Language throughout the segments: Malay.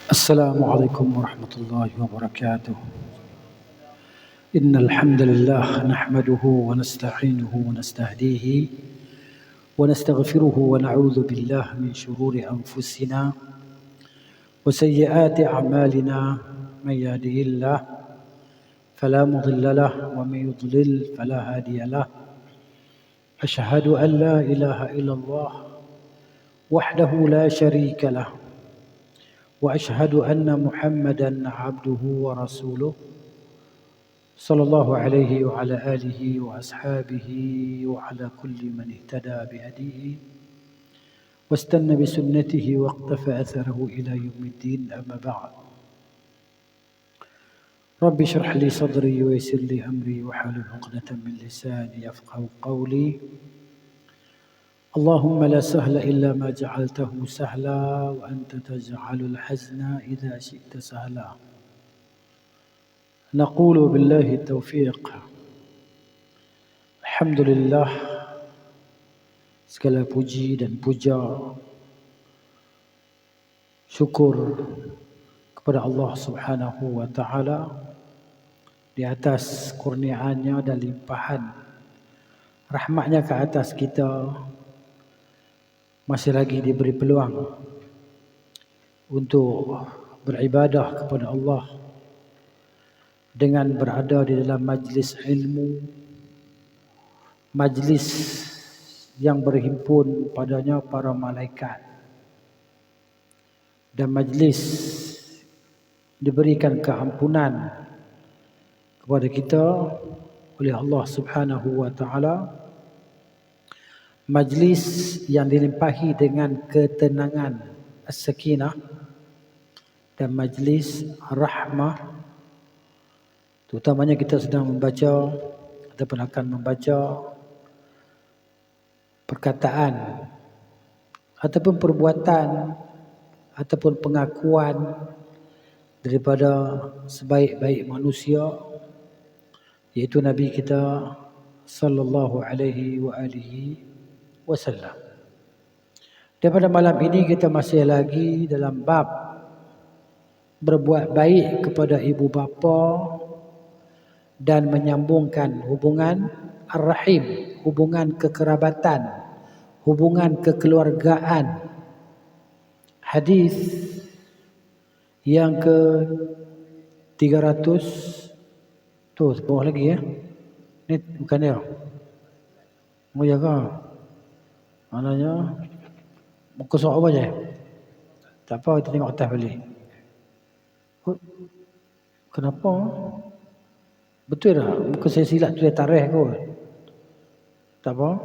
السلام عليكم ورحمة الله وبركاته. إن الحمد لله نحمده ونستعينه ونستهديه ونستغفره ونعوذ بالله من شرور أنفسنا وسيئات أعمالنا. من يهده الله فلا مضل له ومن يضلل فلا هادي له. أشهد أن لا إله إلا الله وحده لا شريك له وأشهد أن محمدا عبده ورسوله صلى الله عليه وعلى آله وأصحابه وعلى كل من اهتدى بهديه واستنى بسنته واقتفى أثره إلى يوم الدين. أما بعد، رب اشرح لي صدري ويسر لي أمري واحلل عقدة من لساني يفقهوا قولي. اللهم لا سهل إلا ما جعلته سهلا وأنت تجعل الحزن إذا شئت سهلا. نقول بالله التوفيق. Alhamdulillah, segala puji dan puja, syukur kepada Allah Subhanahu wa taala di atas kurniaannya dan limpahan rahmatnya ke atas kita, masih lagi diberi peluang untuk beribadah kepada Allah dengan berada di dalam majlis ilmu, majlis yang berhimpun padanya para malaikat, dan majlis diberikan keampunan kepada kita oleh Allah Subhanahu wa taala, majlis yang dilimpahi dengan ketenangan as-sakinah dan majlis rahmah. Terutamanya kita sedang membaca ataupun akan membaca perkataan ataupun perbuatan ataupun pengakuan daripada sebaik-baik manusia, iaitu Nabi kita sallallahu alaihi wa alihi wasallam. Dan pada malam ini kita masih lagi dalam bab berbuat baik kepada ibu bapa dan menyambungkan hubungan ar-rahim, hubungan kekerabatan, hubungan kekeluargaan. Hadis yang ke 300 tu bawah lagi ya. Ni bukan dia. Mau jaga. Maknanya muka surat apa je? Tak apa, kita tengok atas balik. Kenapa? Betul tak? Muka saya silap tulis tarikh kot. Tak apa.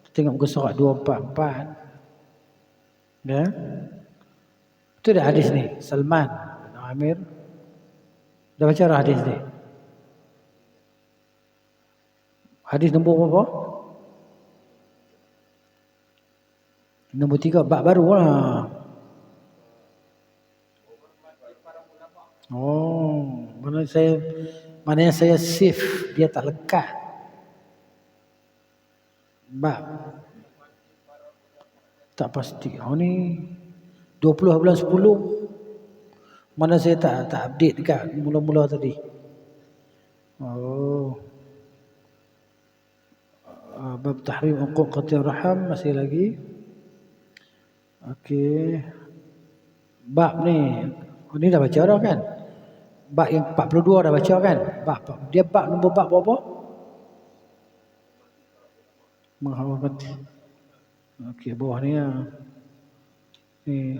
Kita tengok muka surat 244. Ya. Betul tak hadis ni? Salman bin Amir. Dah baca dah hadis ni? Hadis nombor berapa? Nombor 3, bab baru lah. Oh, maknanya saya save, dia tak lekat. Bab tak pasti. Oh ni 20 bulan 10. Mana saya tak update dekat mula-mula tadi. Oh. Bab tahrim uquq qatir raham masih lagi. Okey. Bab ni, ni dah baca dah kan? Bab yang 42 dah baca kan? Dia bab nombor bab berapa? Menghormati. Okey, bawah ni lah. Ni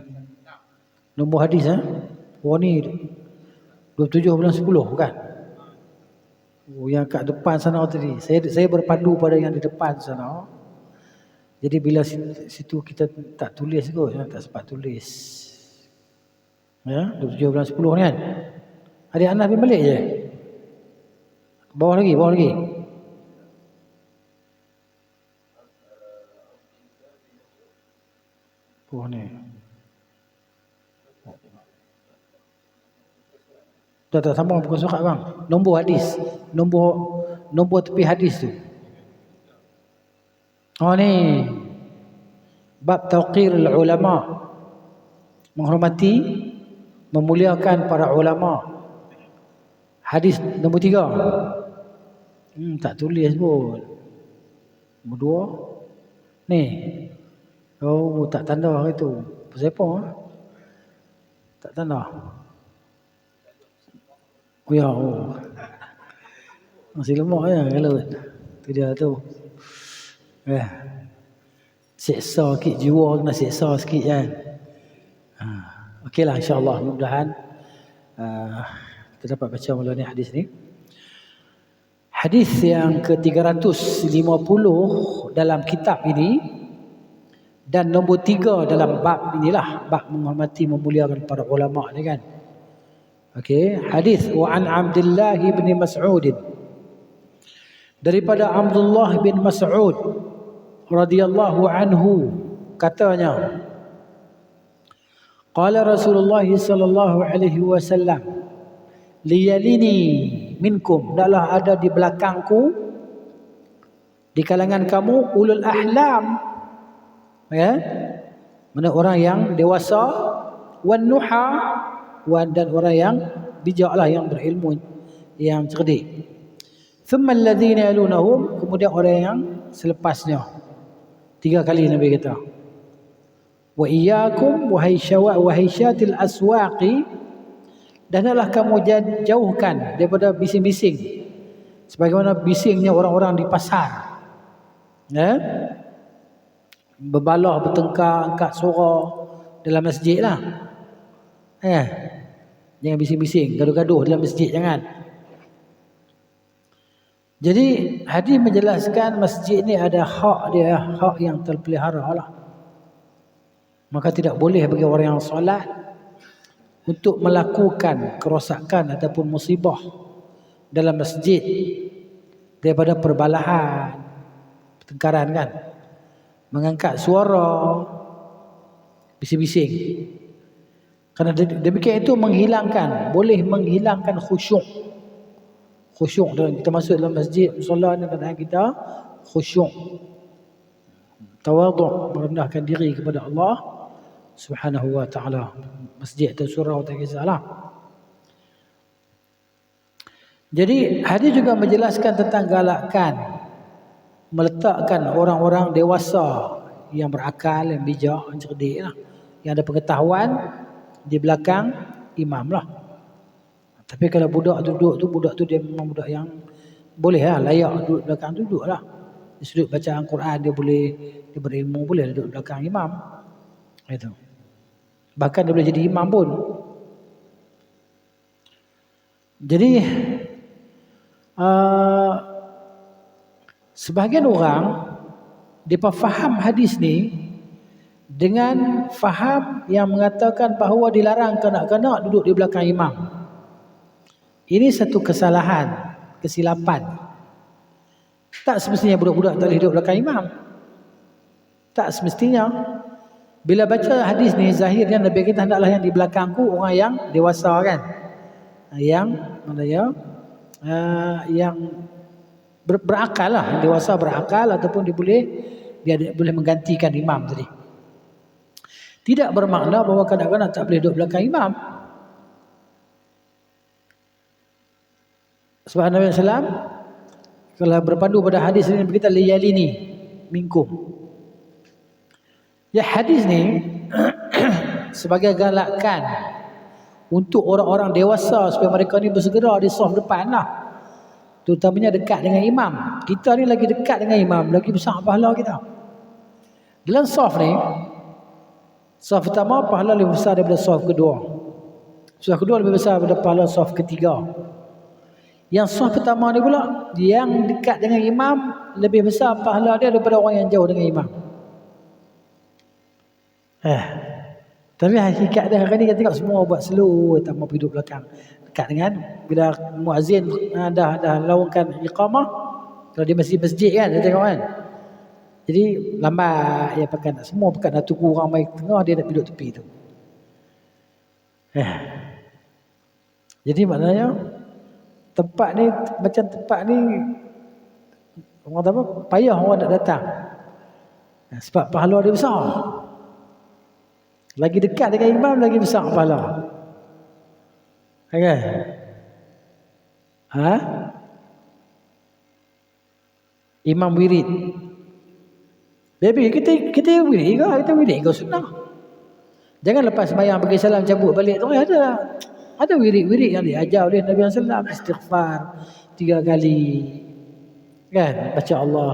nombor hadis Oh ni 27 bulan 10 kan? Oh, yang kat depan sana tadi. Saya berpandu pada yang di depan sana. Jadi bila situ kita tak tulis kot, tak sempat tulis. Ya, 27 bulan 10 ni kan? Adik Anas pergi balik je. Bawah lagi. Bawah ni. Tak sambung buku surat bang. Nombor hadis. Nombor tepi hadis tu. Oh ni. Bab tauqir ulama. Menghormati memuliakan para ulama. Hadis nombor 3. Tak tulis pun. Nombor 2. Ni. Oh, tak tanda hari tu. Pasal apa? Tak tanda. Oh ya, oh. Masih lemak ya kalau tu dia tu. Seksa sikit jiwa, kena seksa sikit kan. Okeylah, insya-Allah, mudah-mudahan kita dapat baca mula ni hadis ni. Hadis yang ke-350 dalam kitab ini dan nombor 3 dalam bab inilah, bab menghormati memuliakan para ulama ni kan. Okey, hadis wa an Abdullah bin Mas'ud, daripada Abdullah bin Mas'ud radhiyallahu anhu, katanya, qala Rasulullah sallallahu alaihi wasallam, liyalini minkum, adalah ada di belakangku, di kalangan kamu, ulul ahlam, ya, mana orang yang dewasa, wan nuha, dan orang yang bijaklah, yang berilmu, yang cerdik. Thumma alladhina yalunahum, kemudian orang yang selepasnya. 3 kali Nabi kata. Wa iyyakum wa hisyatil aswaqi, dan hendaklah kamu jauhkan daripada bising-bising, sebagaimana bisingnya orang-orang di pasar. Ya? Berbalah, bertengkar, angkat suara dalam masjid lah. Jangan bising-bising, gaduh-gaduh dalam masjid, jangan. Jadi hadis menjelaskan masjid ni ada hak dia, hak yang terpelihara lah. Maka tidak boleh bagi orang yang solat untuk melakukan kerosakan ataupun musibah dalam masjid daripada perbalahan, pertengkaran kan, mengangkat suara, bising-bising. Kerana demikian itu boleh menghilangkan khusyuk. Khusyuk dalam kita masuk dalam masjid, solat ni kadang kita khusyuk, tawaduk, merendahkan diri kepada Allah Subhanahu wa taala. Masjid atau surau tak kisahlah. Jadi hadis juga menjelaskan tentang galakan meletakkan orang-orang dewasa yang berakal, yang bijak, yang cerdik lah, yang ada pengetahuan di belakang imam lah. Tapi kalau budak tu dia memang budak yang boleh lah, layak duduk belakang, duduk lah. Di sudut bacaan Quran dia boleh, dia berilmu, boleh duduk belakang imam. Itu. Bahkan dia boleh jadi imam pun. Jadi sebahagian orang mereka faham hadis ni dengan faham yang mengatakan bahawa dilarang kanak-kanak duduk di belakang imam. Ini satu kesalahan, kesilapan. Tak semestinya budak-budak tak boleh duduk belakang imam. Tak semestinya. Bila baca hadis ni, zahirnya Nabi kita hendaklah yang di belakangku orang yang dewasa kan. Yang mana ya? Yang berakal lah, dewasa berakal, ataupun dia boleh menggantikan imam tadi. Tidak bermakna bahawa kadang-kadang tak boleh duduk belakang imam. Sebab Nabi SAW kalau berpandu pada hadis ini kita liyalini minkum. Ya, hadis ni sebagai galakan untuk orang-orang dewasa supaya mereka ni bersegera di saf depan lah. Terutamanya dekat dengan imam. Kita ni lagi dekat dengan imam, lagi besar pahala kita. Dalam saf ni, saf pertama pahala lebih besar daripada saf kedua. Saf kedua lebih besar daripada pahala saf ketiga. Yang saf pertama ni pula, yang dekat dengan imam lebih besar pahala dia daripada orang yang jauh dengan imam. Tapi hakikat dia hari ni kita tengok semua buat slow, tak mau duduk belakang. Dekat dengan bila muazzin dah laungkan iqamah, kalau dia masjid kan, kita tengok kan. Jadi lambat dia pakai, semua pakai nak tunggu orang mai tengah, dia nak duduk tepi tu. Jadi maknanya tempat ni, macam tempat ni orang kata apa, payah orang nak datang. Sebab pahala dia besar. Lagi dekat dengan imam lagi besar pahala. Kan? Ha? Imam wirid. Baby, kita wirid ke? Kita wirid ke sunnah? Jangan lepas sembahyang bagi salam cabut balik tu. Ada wirid-wirid yang diajar oleh Nabi SAW. Istighfar 3 kali. Kan? Baca Allah.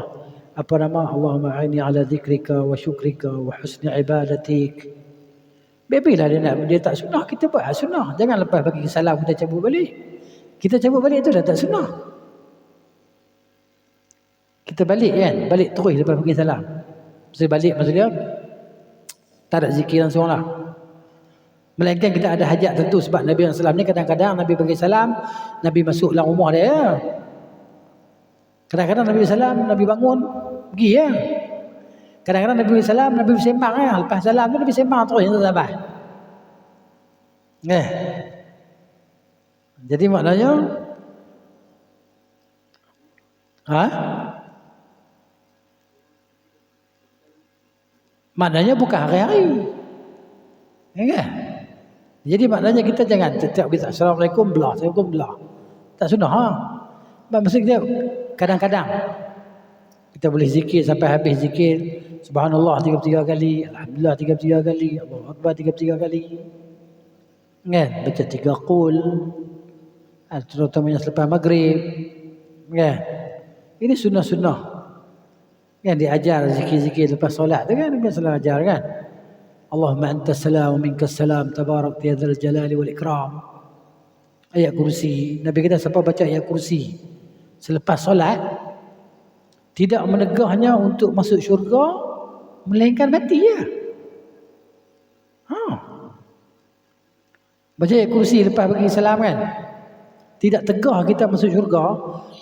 Apa nama? Allahumma a'inni ala zikrika wa syukrika wa husni ibadatik. Baby lah dia tak sunnah, kita buat sunnah. Jangan lepas bagi salam kita cabut balik. Kita cabut balik tu dah tak sunnah. Kita balik kan? Balik terus lepas bagi salam. Maksudnya balik maksudnya tak ada zikiran seorang lah. Melainkan kita ada hajat tentu sebab Nabi SAW ni kadang-kadang Nabi bagi salam, Nabi masuk dalam rumah dia. Kadang-kadang Nabi SAW, Nabi bangun, pergi ya. Kadang-kadang Nabi SAW, Nabi bersembang ya. Lepas salam tu Nabi sembang terus yang sahabat. Jadi maknanya maknanya bukan hari-hari. Ya. Jadi maknanya kita jangan setiap kita Assalamualaikum belah, Assalamualaikum belah. Tak sunnah ha. Maksud kita kadang-kadang kita boleh zikir sampai habis zikir Subhanallah 33 kali, Alhamdulillah 33 kali, Allahu Akbar 33 kali. Kan? Baca 3 qul. Terutamanya selepas maghrib. Kan? Ini sunnah-sunnah. Yang diajar zikir-zikir lepas solat tu kan Nabi sallallahu ajar kan. Allahumma antas salam wa minkas salam tabarak ya dzal jalali wal ikram. Ayat kursi. Nabi kata siapa baca ayat kursi selepas solat tidak menegahnya untuk masuk syurga melainkan mati ya. Baca ayat kursi lepas bagi salam kan. Tidak tegah kita masuk syurga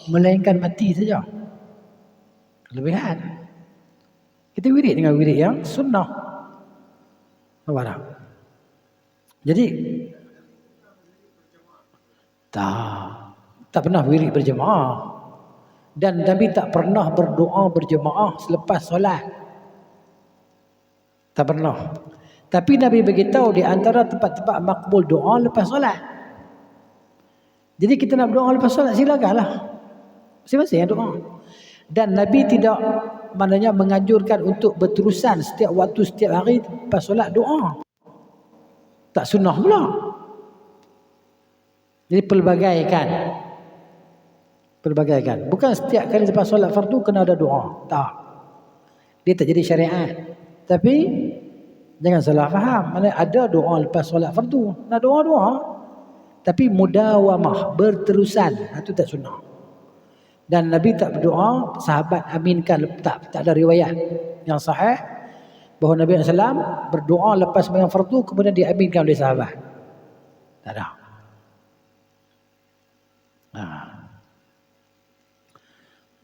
melainkan mati saja. Kelebihan. Kita wirid dengan wirid yang sunnah. Nampak? Jadi tak pernah wirid berjemaah. Dan Nabi tak pernah berdoa berjemaah selepas solat. Tak pernah. Tapi Nabi beritahu di antara tempat-tempat makbul doa lepas solat. Jadi kita nak berdoa lepas solat silakanlah. Masing-masing yang doa. Dan Nabi tidak maknanya menganjurkan untuk berterusan setiap waktu setiap hari lepas solat doa. Tak sunnah pula. Jadi pelbagaikan. Bukan setiap kali lepas solat fardu kena ada doa. Tak. Dia tak jadi syariat. Tapi jangan salah faham. Maknanya ada doa lepas solat fardu. Nak doa-doa. Tapi mudawamah, berterusan. Itu tak sunnah. Dan Nabi tak berdoa, sahabat aminkan, tak ada riwayat yang sahih bahawa Nabi SAW berdoa lepas sembahyang fardu kemudian diaminkan oleh sahabat. Tak ada.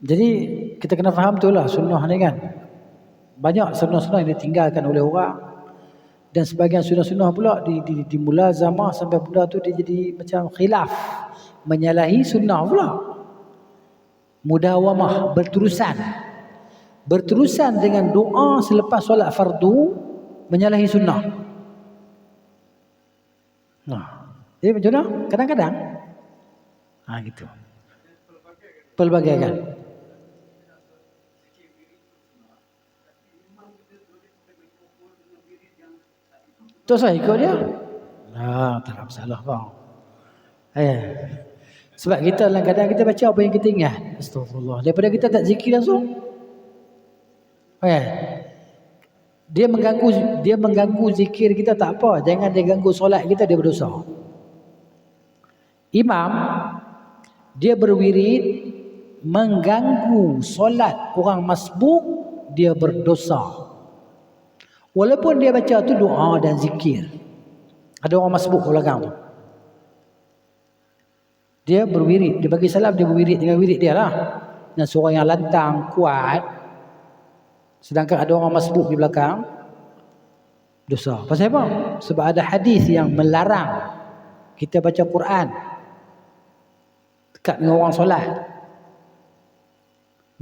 Jadi kita kena faham betul lah sunnah ni kan. Banyak sunnah-sunnah yang ditinggalkan oleh orang dan sebahagian sunnah-sunnah pula dimulazamah sampai benda tu dia jadi macam khilaf, menyalahi sunnah pula. Mudawamah, berterusan dengan doa selepas solat fardu menyalahi sunnah. Jadi macam mana? Kadang-kadang gitu. Pelbagaikan. Tu saya ikut dia. Tak ada masalah bang. Sebab kita kadang-kadang kita baca apa yang kita ingat. Astagfirullah. Daripada kita tak zikir langsung. Dia mengganggu zikir kita tak apa. Jangan dia ganggu solat kita, dia berdosa. Imam dia berwirid mengganggu solat orang masbuk, dia berdosa. Walaupun dia baca tu doa dan zikir. Ada orang masbuk ke belakang tu. Dia berwirid, dia bagi salam, dia berwirid dengan wirid dia lah. Dengan suara yang lantang, kuat. Sedangkan ada orang masbuk di belakang, dosa. Pasal apa? Sebab ada hadis yang melarang kita baca Quran dekat dengan orang solat.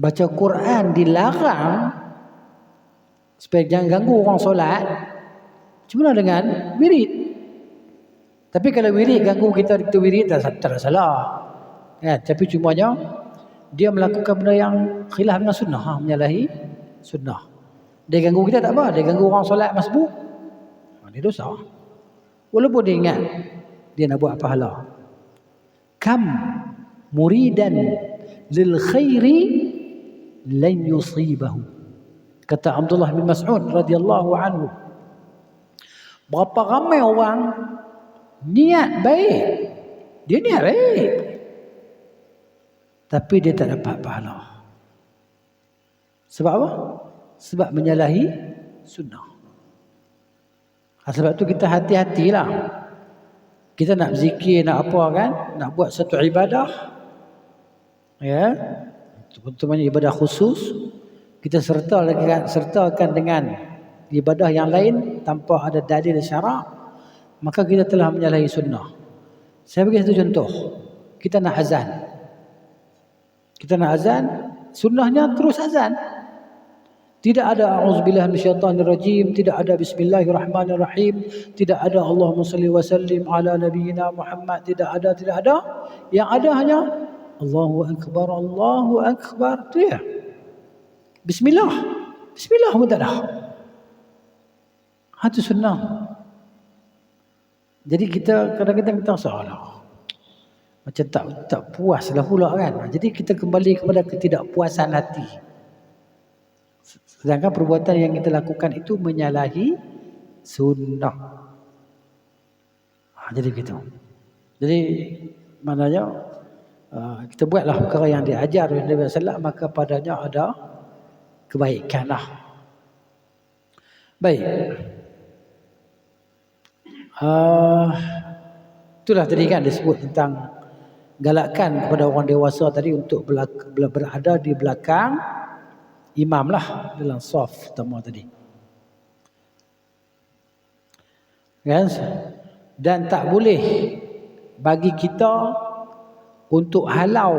Baca Quran dilarang supaya jangan ganggu orang solat. Cuma dengan wirid. Tapi kalau wirid ganggu kita itu wirid tak ada salah. Tapi cumanya dia melakukan benda yang khilaf dengan sunnah, menyalahi sunnah. Dia ganggu kita tak apa, dia ganggu orang solat masbuk. Dia dosa. Walaupun dia ingat dia nak buat pahala. Kam muridan lil khairi lan yusibahu. Kata Abdullah bin Mas'ud radhiyallahu anhu. Berapa ramai orang niat baik. Dia niat baik. Tapi dia tak dapat pahala. Sebab apa? Sebab menyalahi sunnah. Sebab tu kita hati-hatilah. Kita nak berzikir, nak apa kan, nak buat satu ibadah, ya, terutamanya ibadah khusus, kita sertakan dengan ibadah yang lain tanpa ada dalil syarak, maka kita telah menyalahi sunnah. Saya bagi satu contoh. Kita nak azan, sunnahnya terus azan. Tidak ada a'udzubillahi minasyaitonirrajim, tidak ada bismillahirrahmanirrahim, tidak ada Allahumma shalli wa sallim ala nabiyyina Muhammad, tidak ada. Yang ada hanya Allahu akbar, tu ya. Bismillah pun tak ada. Itu sunnah. Jadi kita kadang-kadang kita salah. Macam tak puas lah pula kan. Jadi kita kembali kepada ketidakpuasan hati. Sedangkan perbuatan yang kita lakukan itu menyalahi sunnah. Jadi gitu. Jadi maknanya kita buatlah perkara yang diajar oleh Nabi SAW, maka padanya ada kebaikan lah. Baik. Itulah tadi kan disebut tentang galakkan kepada orang dewasa tadi untuk berada di belakang imam lah dalam saf pertama tadi. Kan? Dan tak boleh bagi kita untuk halau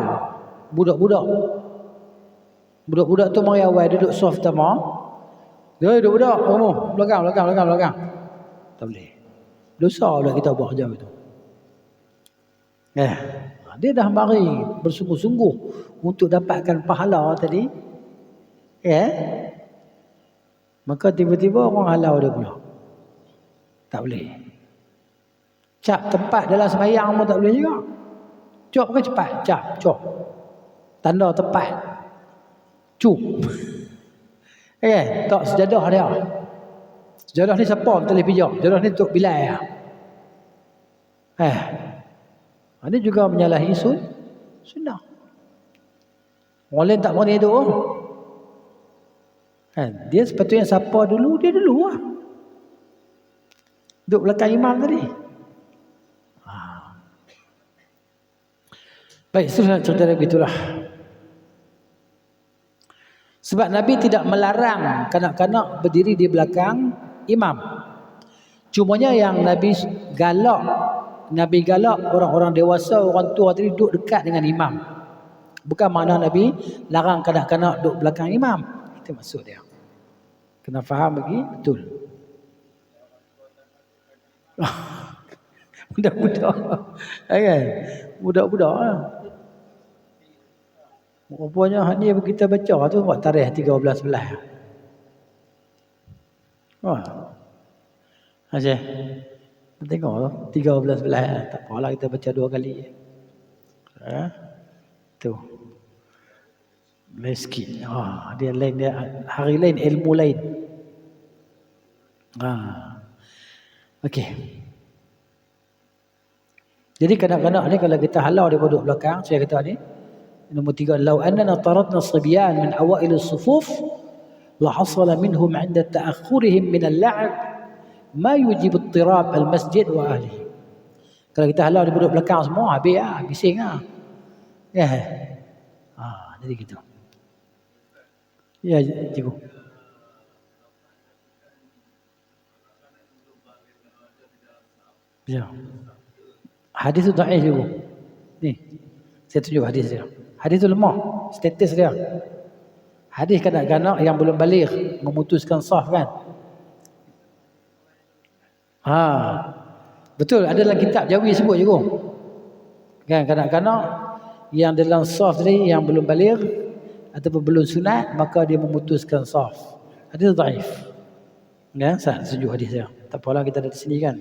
budak-budak. Budak-budak tu mari awal duduk saf pertama. Dia duduk budak, kamu belakang. Tak boleh. Dosa lah kita buat macam itu. Dia dah mari bersungguh-sungguh untuk dapatkan pahala tadi. Maka tiba-tiba orang halau dia pula. Tak boleh. Cap tempat dalam sembahyang pun tak boleh juga. Cop kan cepat, cop. Tanda tepat. Cup. Tak sejadah dia. Sejadah ni siapa boleh pijak? Sejadah ni Tok Bilal ya. Ini juga menyalahi sunnah. Orang lain tak berani duduk. Dia sepatutnya siapa dulu, dia dulu lah. Duduk belakang imam tadi. Baik, cerita begitulah. Sebab Nabi tidak melarang kanak-kanak berdiri di belakang imam. Cumanya yang Nabi galak orang-orang dewasa, orang tua tadi duduk dekat dengan imam. Bukan makna Nabi larang kanak-kanak duduk belakang imam. Itu maksud dia. Kena faham lagi betul. Budak-budak. Budak-budak lah. Rupanya ni kita baca tu buat tarikh 13/11. Asyik. Tengok tu 13/11. Tak apalah kita baca 2 kali. Tu. Lain sikit. Dia lain, dia hari lain, ilmu lain. Okey. Jadi kadang-kadang ni kalau kita halau dia duduk belakang, saya kata ni nombor 3, law annana taradna sibyan min awail as-sufuf la hasala minhum 'inda ta'akhurihim min al-la'b ma yujib ittirab al-masjid wa ahlihi. Kalau kita halau dia duduk belakang semua, habis lah, bising lah. Jadi gitu. Ya, cikgu. Ya. Hadis itu dhaif cikgu. Ni. Saya tunjuk hadis dia. Hadis itu lemah, status dia. Hadis kanak-kanak yang belum baligh memutuskan saf kan. Betul, ada dalam kitab Jawi sebut je kong. Kan kadang-kadang yang dalam saf tadi yang belum baligh ataupun belum sunat, maka dia memutuskan saf. Hadis dhaif. Ya, saya setuju hadis dia. Tak apalah, kita ada di sini kan.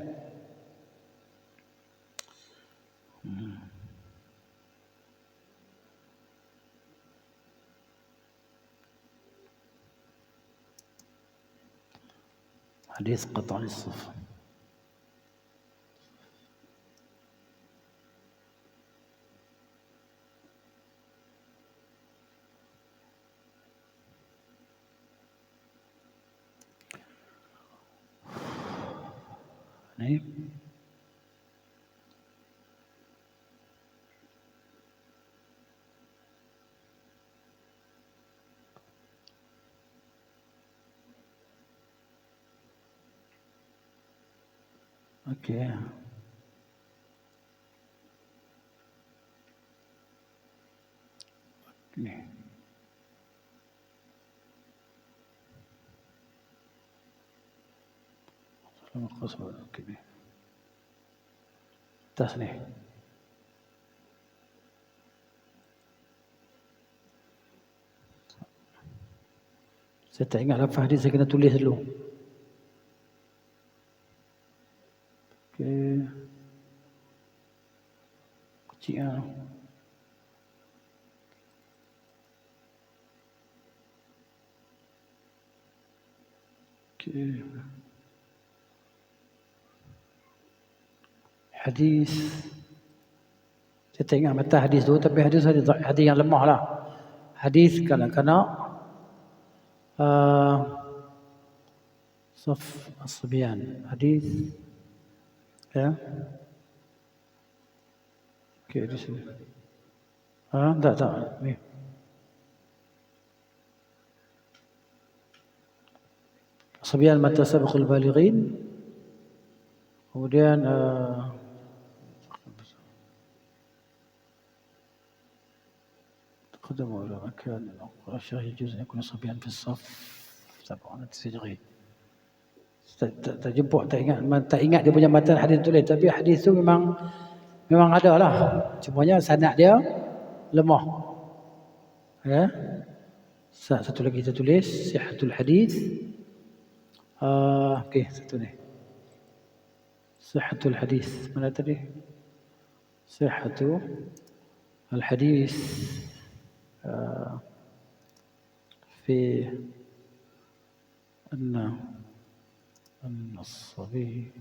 Hadis qat'is saf. Ni. Okey. Ni. Sama qasar. Okey. Tas ni. Saya tak ingat lafaz hadis, saya kena tulis dulu. Okey. Kecil ah. Okey. Hadis. Saya tak ingat mata hadis tu, tapi hadis yang lemah lah. Hadis kadang-kadang Saf As-Subyan. Hadis. Ya. Okey, di sini. Tak. Ni. As-Subyan mata sabqul balighin. Kemudian تقدم على مكان الأشياء يجوز أن يكون صبيان في الصف سبعون تسجري. Tak jemput, tak ingat dia punya matan hadis tulis, tapi hadis tu memang ada lah. Cumanya sanad dia lemah. Ya. Satu lagi kita tulis sihhatul hadis. Okey, satu ni. Sihhatul hadis. Mana tadi? Sihhatul hadis في أن الصبي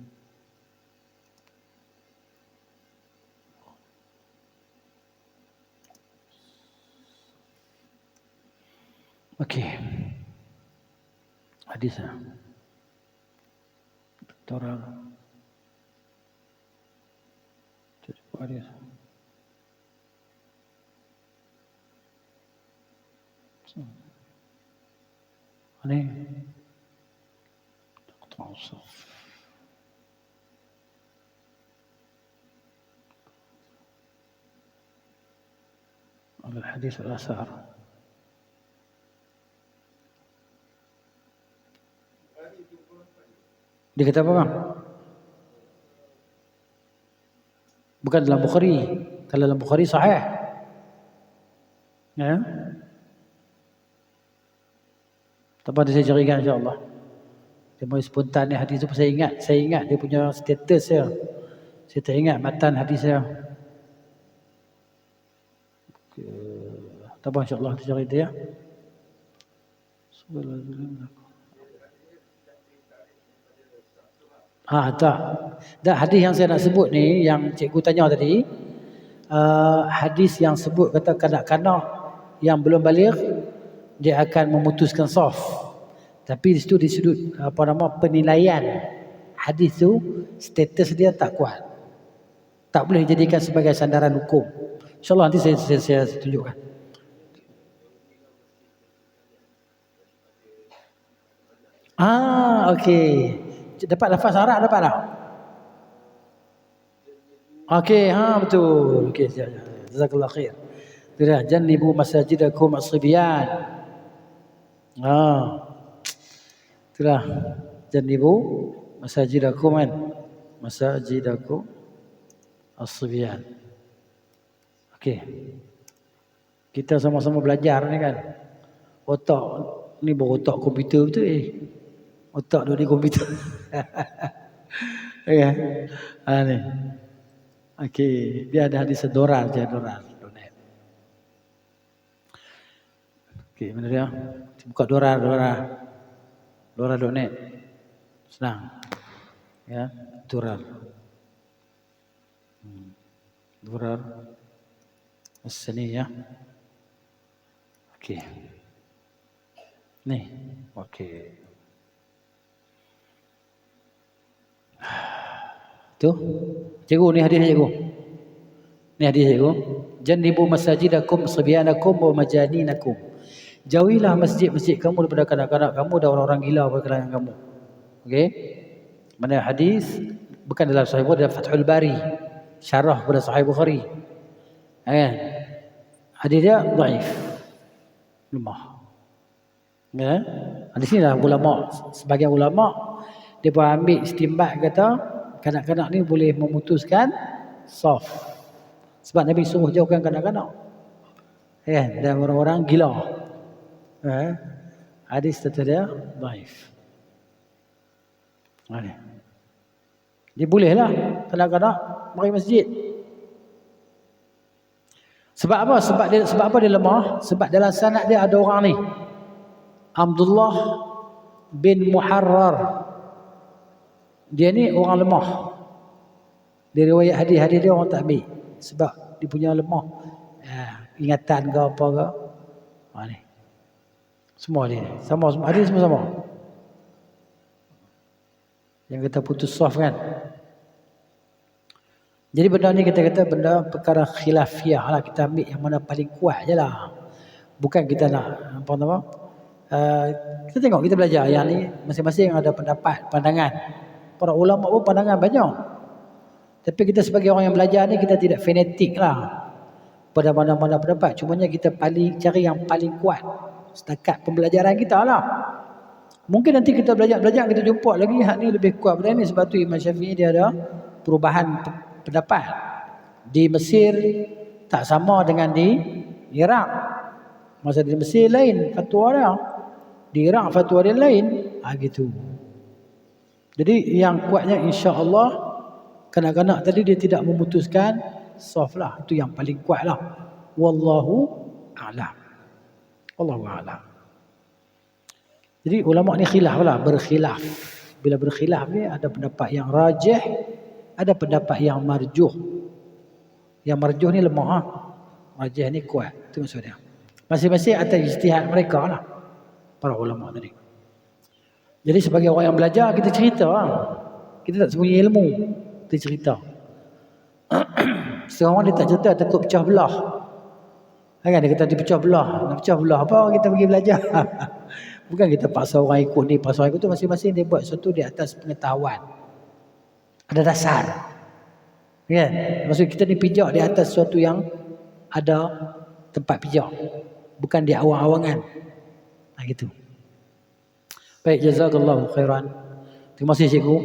أوكي حديثنا ترى حديث ini تقطع الصف على الحديث والآثار. Dia kata apa bang? Bukan dalam Bukhari. Kalau dalam Bukhari sahih. Ya. Tapi ada saya carikan insya-Allah. Dia mau spontan ni hadis tu saya ingat dia punya status saya. Saya tak ingat matan hadis saya. Tak apa insya-Allah kita cari dia. Tak hadis yang saya nak sebut ni, yang cikgu tanya tadi, hadis yang sebut kata kanak-kanak yang belum baligh dia akan memutuskan saf. Tapi di situ disebut penilaian hadis tu status dia tak kuat. Tak boleh dijadikan sebagai sandaran hukum. Insya-Allah nanti saya tunjukkan. Okey. Dapat lafaz Arab dapat tak? Okey, betul. Okey, jazakallahu khair. Itulah jannibu masajidakum as-sibyan. Itulah jannibu masajidakum kan. masajidakum as-sibyan. Okey. Kita sama-sama belajar ni kan. Otak ni berotak komputer betul Otak dia di komputer. Ya. Ni. Okey, dia ada hadis dorar. Okey, mana dia? Buka dorar.net. Senang. Ya, dorar. Dorar as-saniyah. Okey. Ni. Okey. Tu. Cikgu ni hadis cikgu. Ni hadis cikgu. Jannibu masajidakum sibyanakum wa majaninakum. Jauhilah masjid-masjid kamu daripada kanak-kanak kamu dan orang-orang gila pada kalangan kamu. Okey. Mana hadis bukan dalam Sahih Bukhari, dalam Fathul Bari, syarah pada Sahih Bukhari. Hadis dia dhaif. Lemah. Ya. Hadis ni lah ulama, sebagian ulama dia pun ambil istimbat kata kanak-kanak ni boleh memutuskan saf. Sebab Nabi suruh jauhkan kanak-kanak. Dan orang-orang gila. Hadis kata dia dhaif. Dia bolehlah kanak-kanak mari masjid. Sebab apa? Sebab apa dia lemah? Sebab dalam sanad dia ada orang ni. Abdullah bin Muharrar. Dia ni orang lemah. Dia riwayat hadis-hadis dia orang tak ambil. Sebab dia punya lemah. Ingatan ke apa ke. Ni. Semua dia. Sama hadis semua sama. Yang kita putus saf kan. Jadi benda ni kita kata benda perkara khilafiyah lah. Kita ambil yang mana paling kuat je lah. Bukan kita nak apa nama. Kita tengok, kita belajar yang ni masing-masing ada pendapat, pandangan. Para ulama pun pandangan banyak. Tapi kita sebagai orang yang belajar ni kita tidak fanatik lah pada mana-mana pendapat. Cumanya kita cari yang paling kuat setakat pembelajaran kita lah. Mungkin nanti kita belajar kita jumpa lagi hak ni lebih kuat pada ni. Sebab tu Imam Syafi'i dia ada perubahan pendapat. Di Mesir tak sama dengan di Iraq. Masa di Mesir lain fatwa dia. Di Iraq fatwa dia lain. Gitu. Jadi yang kuatnya insya-Allah kanak-kanak tadi dia tidak memutuskan saf lah. Itu yang paling kuat lah. Wallahu a'lam. Wallahu a'lam. Jadi ulama ni khilaf lah, berkhilaf. Bila berkhilaf ni ada pendapat yang rajih, ada pendapat yang marjuh. Yang marjuh ni lemah. Rajih ni kuat. Itu maksud dia. Masing-masing atas ijtihad mereka lah. Para ulama tadi. Jadi sebagai orang yang belajar kita cerita lah. Kita tak sembunyi ilmu. Kita cerita. Setengah orang dia tak cerita takut pecah belah. Kan dia kata dia pecah belah. Nak pecah belah apa kita pergi belajar. Bukan kita paksa orang ikut ni, paksa orang ikut tu, masing-masing dia buat sesuatu di atas pengetahuan. Ada dasar. Kan? Maksud kita ni pijak di atas sesuatu yang ada tempat pijak. Bukan di awang-awangan. Gitu. Baik, jazakallahu khairan. Terima kasih cikgu.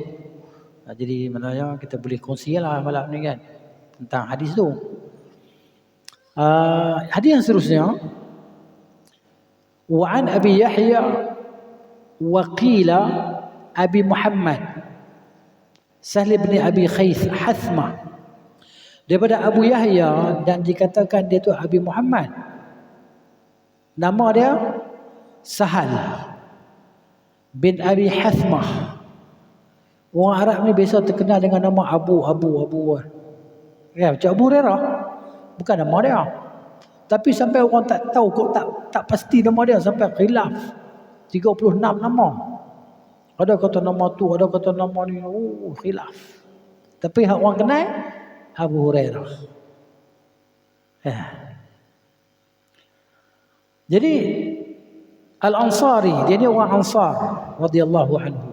Jadi maknanya kita boleh kongsilah malam ni kan tentang hadis tu. Hadis yang seterusnya, wa an Abi Yahya wa qila Abi Muhammad Sahl bin Abi Hathmah, daripada Abu Yahya dan dikatakan dia tu Abi Muhammad. Nama dia Sahal bin Abi Hathmah. Orang Arab ni biasa terkenal dengan nama Abu. Ya, macam Abu Hurairah. Bukan nama dia. Tapi sampai orang tak tahu, kok tak pasti nama dia, sampai khilaf 36 nama. Ada kata nama tu, ada kata nama ni, khilaf. Tapi hak orang kenal Abu Hurairah. Jadi Al-Ansari, dia ni orang Ansar radhiyallahu anhu.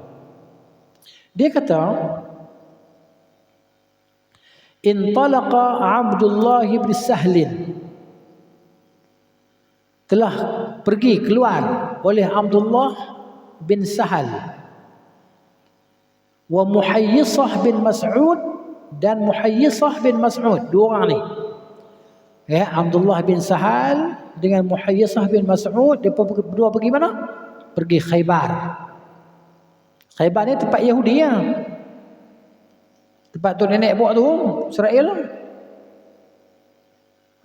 Dia kata, intalaqa Abdullah bin Sahlin, telah pergi keluar oleh Abdullah bin Sahal. wa Muhayyisah bin Mas'ud dan Muhayyisah bin Mas'ud. Dua orang ni. Ya, Abdullah bin Sahal dengan Muhayyisah bin Mas'ud, dia berdua pergi mana? Pergi Khaybar. Khaybar ni tempat Yahudi ya. Tempat tu nenek buat tu Israel lah.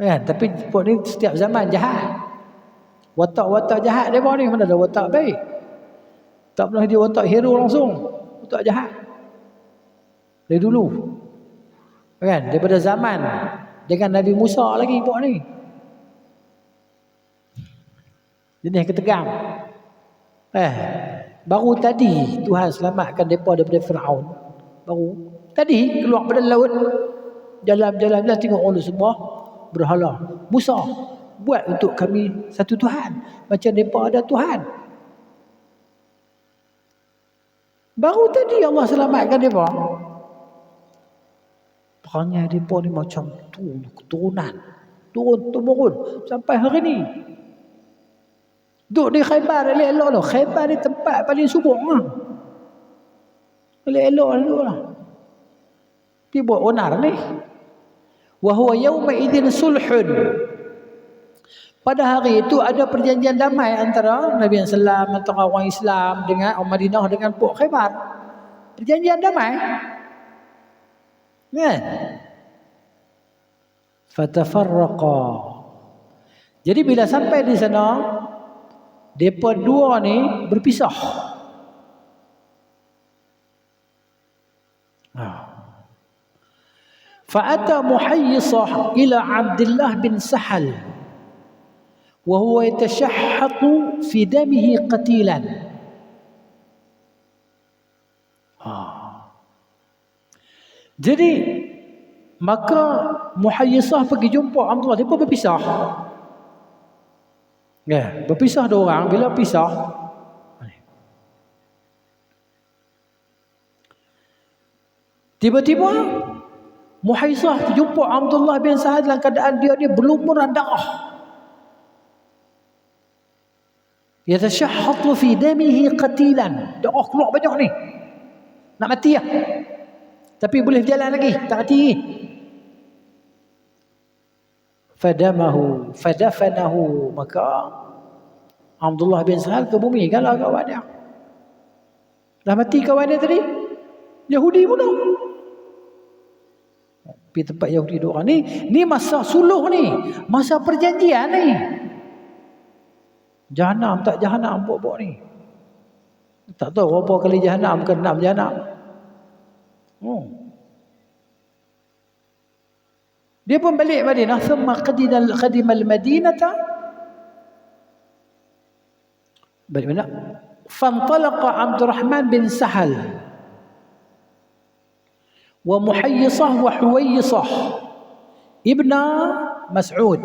Ya, tapi tempat ni setiap zaman jahat. Watak-watak jahat dia ni, mana ada watak baik. Tak pernah dia watak hero langsung. Watak jahat. Dari dulu. Kan, daripada zaman dengan Nabi Musa lagi buat ni. Jenis ketegang. Baru tadi Tuhan selamatkan mereka daripada Firaun. Baru tadi keluar pada laut. Jalan-jalan tengok orang semua berhala. Musa, buat untuk kami satu Tuhan macam mereka ada Tuhan. Baru tadi Allah selamatkan mereka. Perangai mereka ni macam tu, keturunan. Turun-temurun sampai hari ni. Duduk di Khaybar, elok-elok lah. Khaybar ni tempat paling subur lah. Elok-elok lah. Dia buat onar ni. Wahuwa yawma idzin sulhun. Pada hari itu ada perjanjian damai antara Nabi SAW, antara orang Islam dengan orang Madinah dengan Puk Khaybar. Perjanjian damai. Kan? Fatafarraqa. Jadi bila sampai di sana, mereka dua ni berpisah. Fa'ata Muhayyisah ila Abdullah bin Sahal wa huwa yatashahhatu fi damihi qatilan. Jadi maka Muhayyisah pergi jumpa Abdullah, dia pun berpisah. Ya, berpisah dua orang. Bila pisah, tiba-tiba Muhayyisah jumpa Abdullah bin Sahal dalam keadaan dia ni berlumuran darah. Yatashahhatu fi damihi qatilan. Darah keluar banyak ni. Nak mati lah. Tapi boleh jalan lagi, tak mati. Fadafanahu, maka Abdullah bin Sahal ke bumi kalau kawan dia. Dah mati kawan dia tadi. Yahudi bunuh. Pergi tempat Yahudi dua orang ni masa suluh ni, masa perjanjian ni. Jahanam tak jahanam buat-buat ni. Tak tahu berapa kali jahanam ke 6 jahanam. Dia pun balik Madinah. Thumma qadimal Madinata. Balik mana? Fantalaqa Abdurrahman bin Sahal wa Muhayyisah wa Huwayyisah ibna Mas'ud.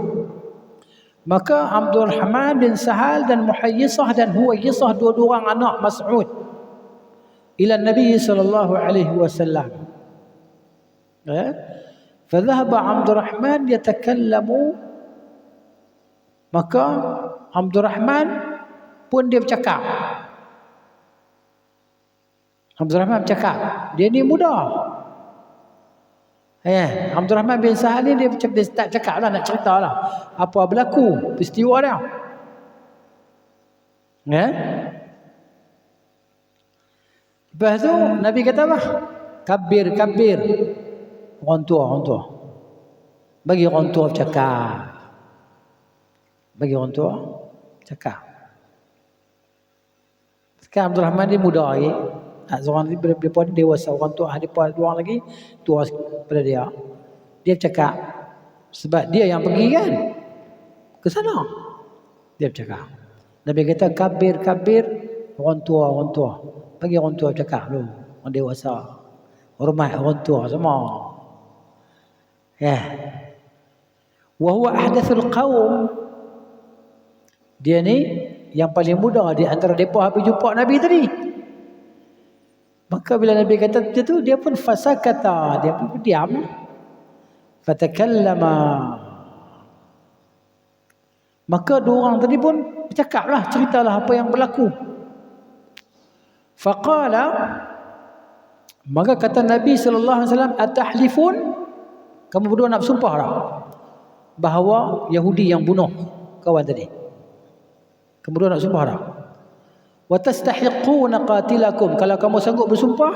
Maka Abdurrahman bin Sahal dan Muhayyisah dan Huwayyisah, dua-dua orang anak Mas'ud, ila Nabi sallallahu alaihi wasallam. Fadhahaba Abdurrahman yatakallamu. Maka Abdurrahman pun dia bercakap. Abdurrahman bercakap. Dia ni muda. Abdurrahman bin Sahal ni dia start cakap lah, nak cerita lah apa berlaku, peristiwa dia. Lepas tu Nabi kata apa? Kabir. Orang tua. Bagi orang tua bercakap. Sekarang Abdurrahman dia muda lagi. Seorang ni dia dewasa, orang tua ada dua orang lagi tua pada dia. Dia cakap sebab dia yang pergi kan ke sana. Dia bercakap. Nabi kata kabir orang tua. Bagi orang tua bercakap dulu. Orang dewasa. Hormat orang tua semua. Wa huwa ahdathul qaum. Dia ni yang paling muda di antara depa habis jumpa Nabi tadi. Maka bila Nabi kata itu, dia pun fasakata, dia pun diam. Fatakallama. Maka dua orang tadi pun bercakaplah, ceritalah apa yang berlaku. Faqala, Maka kata Nabi sallallahu alaihi wasallam, "Atahlifun?" Kamu berdua nak bersumpah tak bahawa Yahudi yang bunuh kawan tadi? Kamu berdua nak bersumpah tak? "Wa tastahiquna qatilakum." Kalau kamu sanggup bersumpah,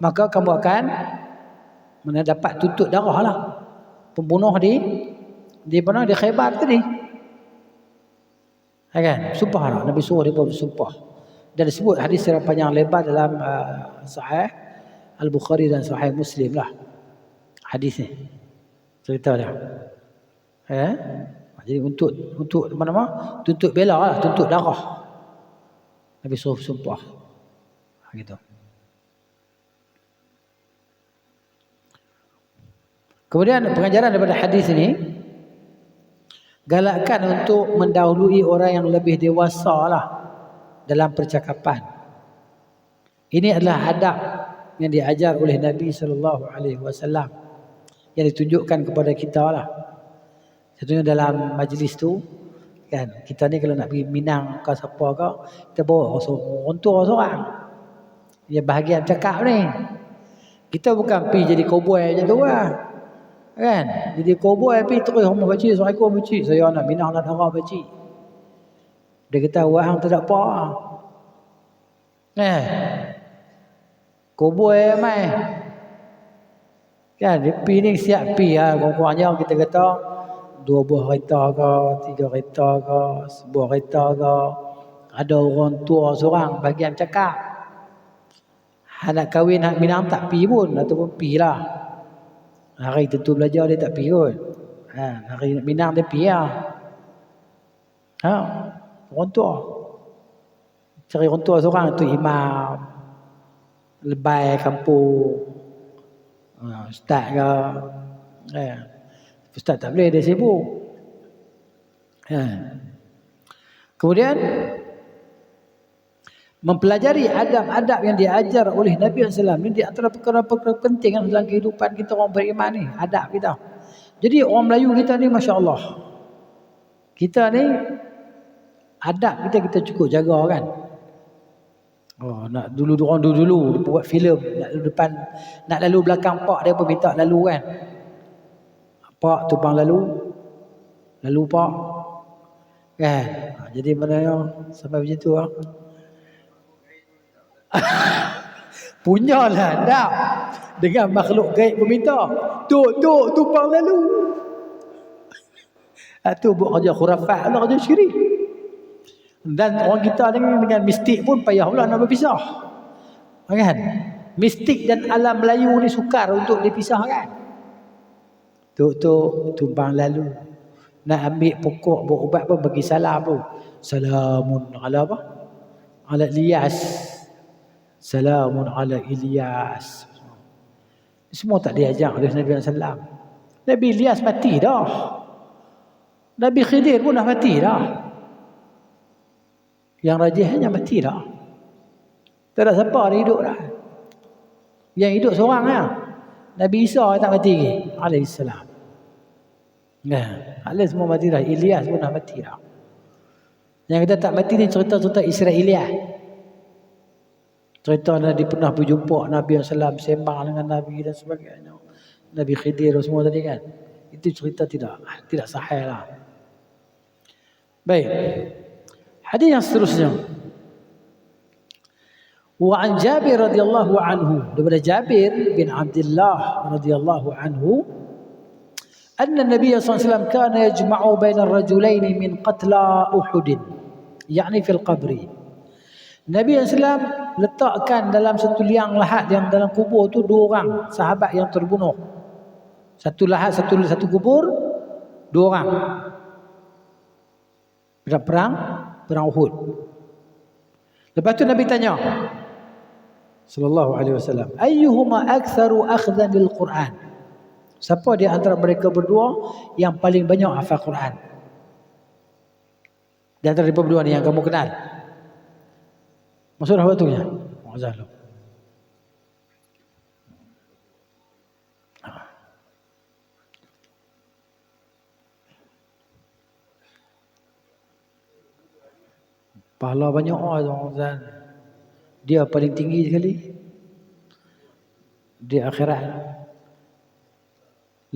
maka kamu akan mendapat tuntut darah lah. Pembunuh di mana, di Khaybar tadi. Kan? Sumpah tak? Nabi suruh dia bersumpah. Dan disebut hadis secara panjang lebar dalam Sahih Al-Bukhari dan Sahih Muslim lah. Hadis ni. Cerita dia. Jadi untuk mana? Tuntut bela lah, tuntut darah. Nabi suruh bersumpah. Gitu. Kemudian pengajaran daripada hadis ini, galakkan untuk mendahului orang yang lebih dewasa lah dalam percakapan. Ini adalah adab yang diajar oleh Nabi SAW yang ditunjukkan kepada kita lah. Satunya dalam majlis tu, kan, kita ni kalau nak pergi Minang ke siapa ke, kita bawa orang tua seorang. Dia bahagian cakap ni. Kita bukan pergi jadi cowboy macam tu lah. Kan? Jadi cowboy pergi terus rumah pakcik, "Assalamualaikum pakcik, saya nak Minang nak darah pakcik." Dia kata, "Wah, tak ada apa." Cowboy mai. Kan, dia pergi ni siap pergi lah. Kurang-kurangnya kita kata 2 buah kereta ke, 3 kereta ke, sebuah kereta ke. Ada orang tua seorang bahagian cakap. Nak kahwin nak Minang tak pergi pun, ataupun pergi lah. Hari tentu belajar dia tak pergi kot. Hari Minang dia pergi lah. Orang tua. Cari orang tua seorang tu imam. Lebai kampung. Ustaz ke. Ustaz tak boleh, dia sibuk. Kemudian mempelajari adab-adab yang diajar oleh Nabi SAW. Ini di antara perkara-perkara penting dalam kehidupan kita orang beriman ni. Adab kita. Jadi orang Melayu kita ni Masya Allah. Kita ni adab kita cukup jaga kan. Nak dulu buat filem. Nak lalu depan, nak lalu belakang pak dia pun minta lalu kan. Pak tumpang lalu pak. Kan. Jadi mana sampai macam tu lah. Punyalah tak dengan makhluk gaib meminta, tuk tumpang lalu. Itu buat kerja khurafat lah, kerja syirik. Dan orang kita dengan mistik pun payah pula nak berpisah. Kan? Mistik dan alam Melayu ni sukar untuk dipisahkan. Tuk tumpang lalu. Nak ambil pokok berubat pun bagi salam tu. Salamun ala apa? Ala Ilyas. Salamun ala Ilyas. Semua tak diajak oleh Nabi SAW. Nabi Ilyas mati dah. Nabi Khidir pun dah mati dah. Yang rajihnya mati dah. Tak ada siapa ada hidup dah. Yang hidup seorang lah. Nabi Isa tak mati lagi. Alaihissalam. Alaihissalam semua mati dah. Ilyas pun dah mati dah. Yang kita tak mati ni cerita-cerita Israeliat. Cerita Nabi pernah berjumpa Nabi SAW, sembang dengan Nabi dan sebagainya. Nabi Khidir semua tadi kan. Itu cerita tidak sahih lah. Baik. Hadis yang seterusnya. Wa an Jabir radhiyallahu anhu, daripada Jabir bin Abdullah radhiyallahu anhu, anna Nabi sallallahu alaihi wasallam kana yajma'u baina ar-rajulaini min qatla Uhud, yakni fil qabri. Nabi SAW letakkan dalam satu liang lahat yang dalam kubur tu 2 orang sahabat yang terbunuh. Satu lahat, satu kubur, 2 orang. Perang Uhud. Lepas tu Nabi tanya sallallahu alaihi wasallam, ayyuhuma aktsaru akhdhan lil Quran? Siapa di antara mereka berdua yang paling banyak hafal Quran? Di antara mereka berdua ni yang kamu kenal. Maksud apa tu ya? Mazalah. Pahala banyak orang. Dia paling tinggi sekali. di akhirat.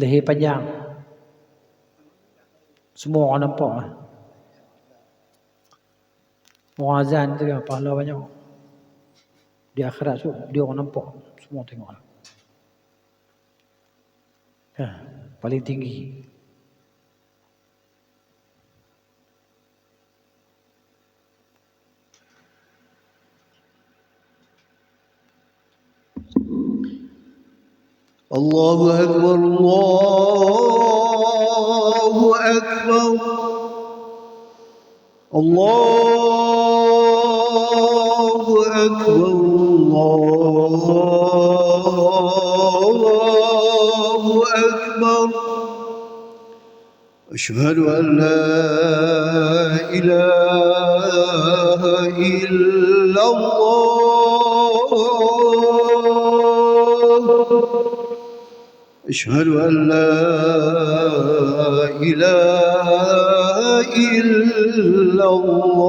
Leher panjang. Semua orang nampak. Orang azan tu ya, pahala banyak. Di akhirat tu dia orang nampak. Semua tengok. Paling tinggi. Allahu Akbar, Allahu Akbar, Allahu Akbar, Allahu Akbar. Asyhadu an la ilaha illallah. أشهد أن لا إله إلا الله.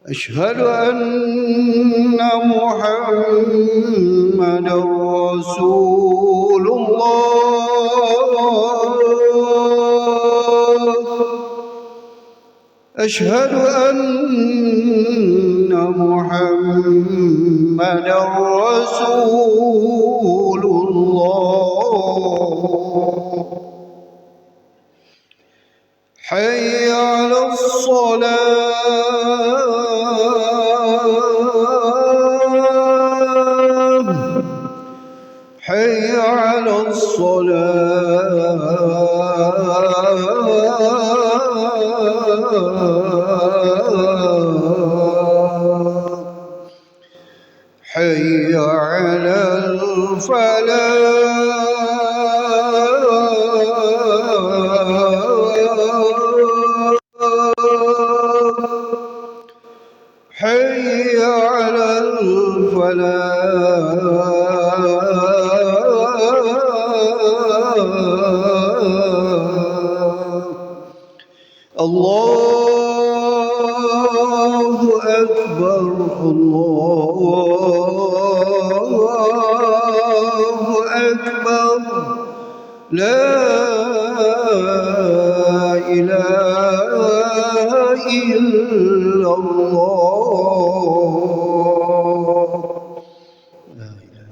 أشهد أن محمدا رسول الله. أشهد أن محمدا رسول الله. حي على الصلاة، حي على حي على الفلاح، حي على الفلاح. الله أكبر، الله أكبر. لا إله إلا الله. لا إله.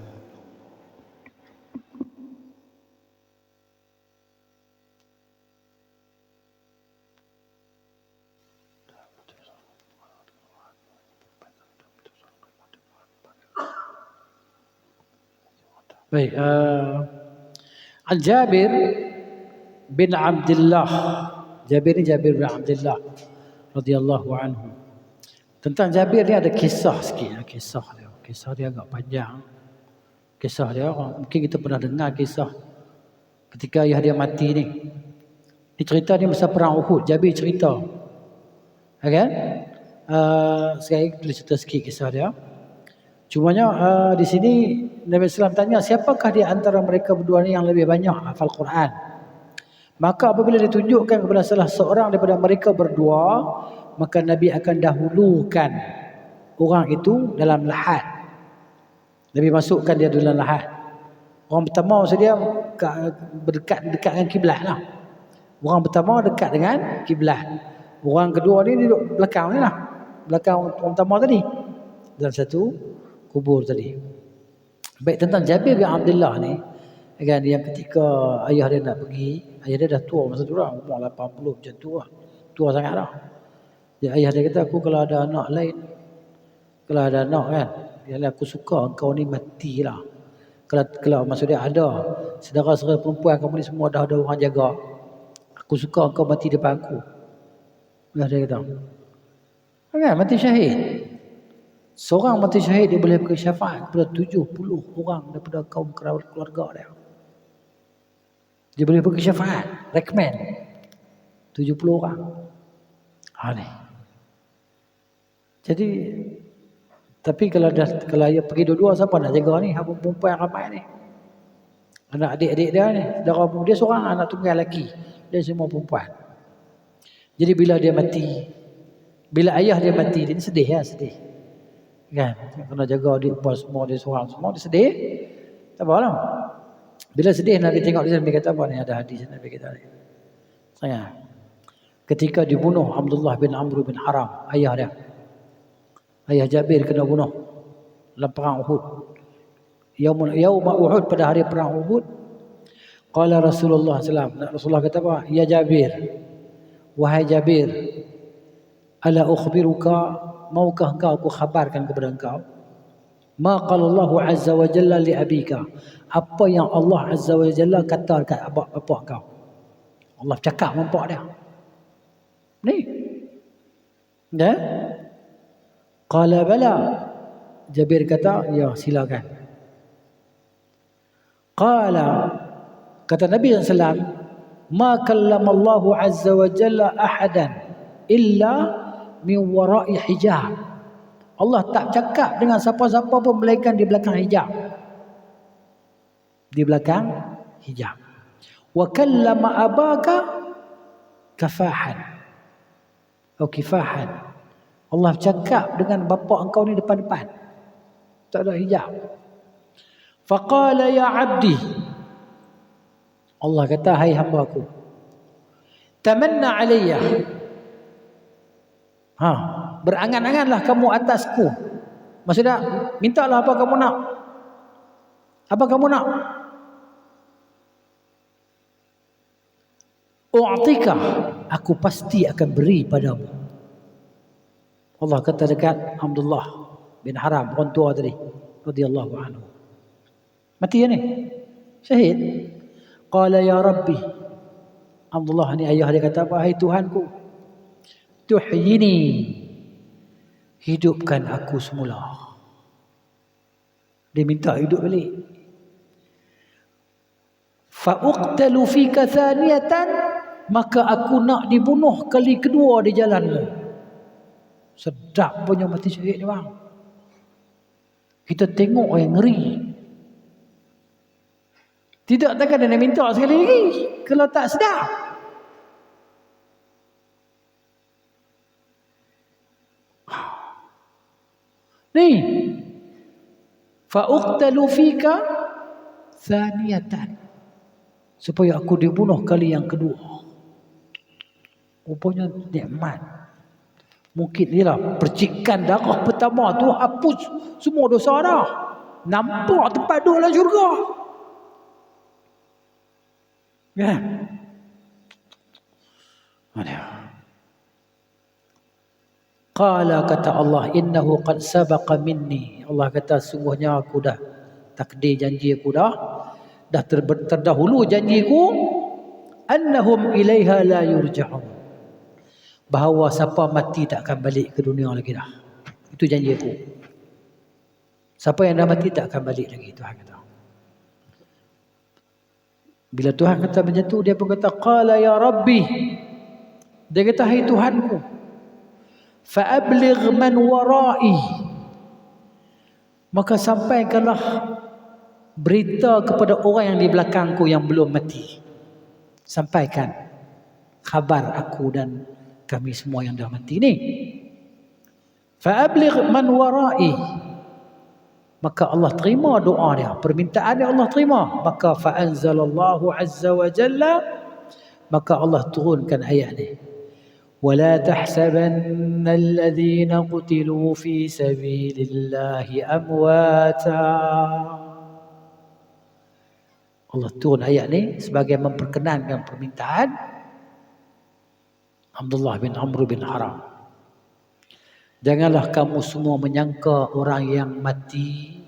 Baik, An Jabir bin Abdullah. Jabir ni Jabir bin Abdullah radhiyallahu anhu. Tentang Jabir ni ada kisah sikit. Kisah dia agak panjang. Kisah dia mungkin kita pernah dengar kisah ketika ayah dia mati ni. Ni cerita ni masa perang Uhud. Jabir cerita. Kan? Sekali boleh cerita sikit kisah dia. Cumanya di sini Nabi SAW tanya, siapakah di antara mereka berdua ni yang lebih banyak hafal Quran? Maka apabila ditunjukkan kepada salah seorang daripada mereka berdua, maka Nabi akan dahulukan orang itu dalam lahat. Nabi masukkan dia dalam lahat. Orang pertama maksud dia dekat dengan kiblat lah. Orang pertama dekat dengan kiblat. Orang kedua ni duduk belakang ni lah. Belakang orang pertama tadi. Dalam satu kubur tadi. Baik, tentang Jabir bin Abdullah ni kan, yang ketika ayah dia nak pergi, ayah dia dah tua masa tu lah, umur 80 macam tu lah. Tua sangat dah. Ayah dia kata, aku kalau ada anak lain, kalau ada anak kan, ialah aku suka engkau ni matilah. Kalau maksud dia ada saudara-saudara perempuan kamu ni semua dah ada orang jaga, aku suka engkau mati depan aku. Ayah dia kata. Kan, mati syahid. Seorang mati syahid dia boleh beri syafaat kepada 70 orang daripada kaum keluarga dia. Dia boleh beri syafaat, recommend 70 orang. Ni. Jadi tapi kalau dia pergi dua-dua, siapa nak jaga ni? Hak perempuan ramai ni. Anak adik-adik dia ni, saudara dia seorang anak tunggal lelaki, dia semua perempuan. Jadi bila dia mati, Bila ayah dia mati, dia sedih ya, sedih. Kan? Kena jaga adik bos semua, dia seorang semua, dia sedih. Tak apa lah. Bila sedih Nabi tengok dia, Nabi kata apa ni? Ada hadis Nabi kata ni. Sayang. Ketika dibunuh Abdullah bin Amr bin Haram, ayah dia. Ayah Jabir kena bunuh dalam perang Uhud. Yaum Uhud, pada hari perang Uhud, qala Rasulullah SAW, Rasulullah kata apa? Ya Jabir, wahai Jabir, ala ukhbiruka, maukah engkau aku khabarkan kepada engkau? Ma qala Allah Azza wa Jalla li abika, apa yang Allah Azza wa Jalla kata kat bapa kau. Allah cakap dengan bapa dia. Ni. Ya? Qala bala. Jabir kata, ya silakan. Qala, kata Nabi SAW, ma kallama Allah Azza wa Jalla ahadan illa min wara'i hijab. Allah tak cakap dengan siapa-siapa pun melainkan di belakang hijab. Di belakang hijab. Wa kallama abaka kafahan atau kifahan. Allah cakap dengan bapa engkau ni depan-depan. Tak ada hijab. Faqala ya abdi. Allah kata, hai hamba aku. Tamanna alayya. Berangan-anganlah kamu atasku. Maksudnya, mintalah apa kamu nak. Apa kamu nak? U'tika, aku pasti akan beri padamu. Allah kata dekat Abdullah bin Haram, orang tua tadi, radhiyallahu anhu. Mati ya ni? Syahid. Qala ya Rabbi. Abdullah ni ayah dia kata apa? Hai Tuhanku. Tuhyini. Hidupkan aku semula. Dia minta hidup balik. Fa uqtalu fika thaniyatan, maka aku nak dibunuh kali kedua di jalanmu. Sedap punya mati syahid ni bang. Kita tengok yang ngeri. Tidak takkan dia nak minta sekali lagi. Kalau tak sedap. Ni. Fa uqtalu fika thaniyatan. Supaya aku dibunuh kali yang kedua. Rupanya nikmat. Mungkin inilah percikan darah pertama tu hapus semua dosa dah. Nampak tempat duduk dalam syurga. Ya. Qala, kata Allah, innahu qad sabaqa minni. Allah kata sungguhnya aku dah takdir janji aku dah terdahulu janjiku, annahum ilaiha la yurja'un. Bahawa siapa mati tak akan balik ke dunia lagi dah. Itu janji aku. Siapa yang dah mati tak akan balik lagi, Tuhan kata. Bila Tuhan kata macam tu, dia pun kata qala ya Rabbi. Dia kata hai Tuhanku. Fa abligh man wara'i. Maka sampaikanlah berita kepada orang yang di belakangku yang belum mati. Sampaikan khabar aku dan kami semua yang dah mati ni. Fa abligh man wara'i. Maka Allah terima doa dia, permintaan dia Allah terima. Maka fa anzalallahu azza wa jalla, maka Allah turunkan ayat ni. Wala tahsabanna alladhina qutilu fi sabilillahi amwata. Allah turun ayat ni sebagai memperkenankan permintaan Abdullah bin Amr bin Haram. Janganlah kamu semua menyangka orang yang mati.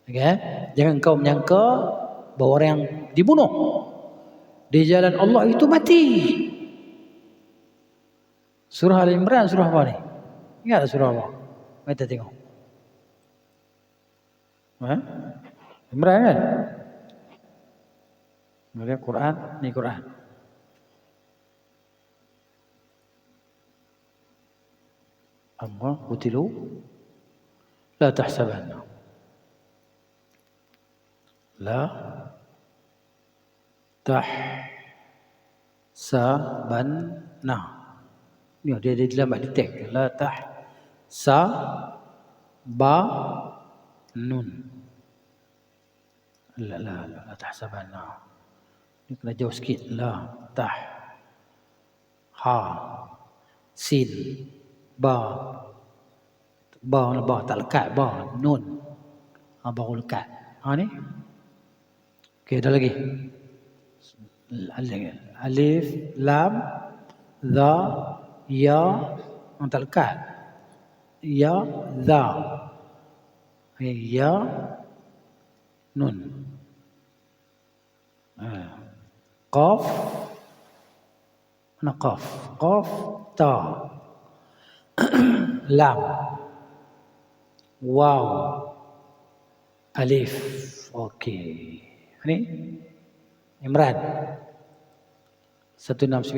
Okay? Jangan kau menyangka bahawa orang yang dibunuh di jalan Allah itu mati. Surah Al-Imran, surah apa ni? Ingat tak surah apa? Mari kita tengok. Imran kan? Mari Quran, ni Quran. Allah qutilu la tahsabanna. La tahsabanna. Ni dia dalam detek. La sa ba nun. La tahsabanna. Ni kena jauh sikit. La ha sin ba tak lekat ba nun. Baru lekat. Ni. Okey, ada lagi. Alif, lam, za, ya, tak lekat. Ya, za. Ya, nun. Qaf. Mana qaf? Qaf, ta. Lam. Waw. Alif. Okey. Ni Imran 169.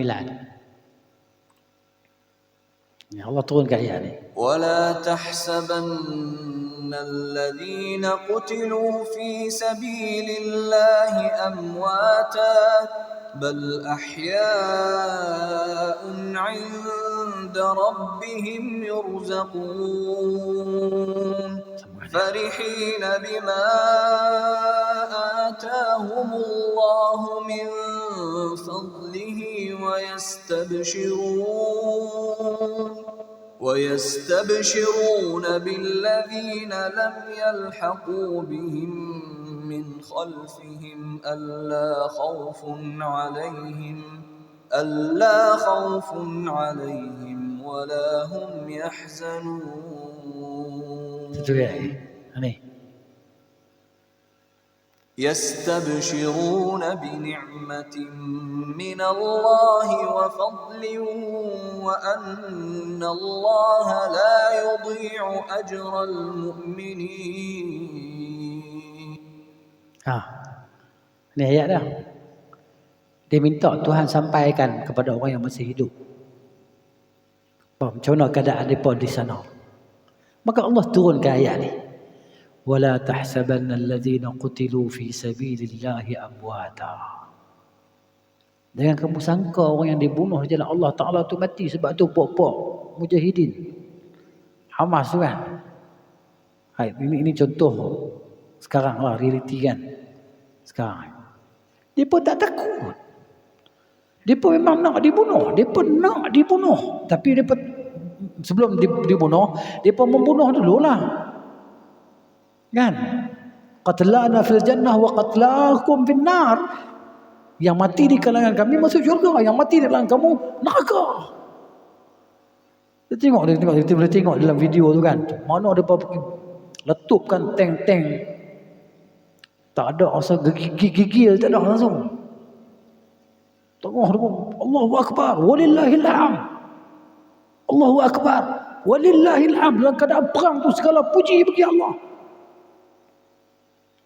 Ya Allah turunkan ayat ni. ولا تحسبن الذين قتلوا في سبيل الله أمواتا بل أحياء عند ربهم يرزقون فرحين بما آتاهم الله من فضله ويستبشرون بالذين لم يلحقوا بهم من خلفهم ألا خوف عليهم ولا هم يحزنون. يستبشرون بنعمة من الله وفضل وأن الله لا يضيع أجر المؤمنين. Ini ayat dah. Dia minta Tuhan sampaikan kepada orang yang masih hidup. Macam mana keadaan mereka di sana. Maka Allah turunkan ayat ni. ولا تحسبن الذين قتلوا في سبيل الله أمواتا. Jangan kamu sangka orang yang dibunuh di jalan Allah Ta'ala tu mati sebab tu pok-pok mujahidin Hamas tu kan. Ini contoh sekarang lah, realiti kan sekarang. Dia pun tak takut. Dia pun memang nak dibunuh. Tapi dia pun sebelum dibunuh, dia pun membunuh dululah. Kan? Qatlana fil jannah wa qatlakum fin nar. Yang mati di kalangan kami masuk syurga, yang mati di kalangan kamu neraka. Kita boleh tengok dalam video tu kan. Mana dia pergi letupkan tank-tank. Tak ada rasa gigil, tak ada langsung. Tengok Allahu akbar walillahil hamd. Allahu akbar walillahil hamd. Dalam keadaan perang tu segala puji bagi Allah.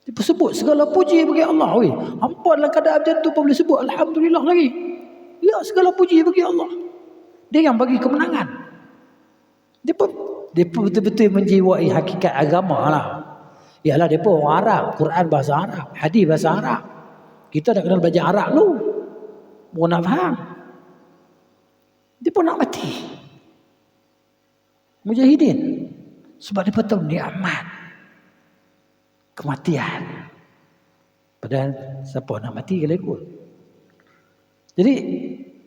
Dia sebut segala puji bagi Allah. Hampa dalam keadaan macam tu pun boleh sebut alhamdulillah lagi. Ya, segala puji bagi Allah. Dia yang bagi kemenangan. Dia pun betul-betul menjiwai hakikat agama lah. Yalah, dia pun orang Arab, Quran bahasa Arab, hadis bahasa Arab. Kita dah kenal belajar Arab dulu. Mau nak faham. Dia pun nak mati. Mujahidin. Sebab dia tahu nikmat kematian. Padahal siapa nak mati kalau ikut. Jadi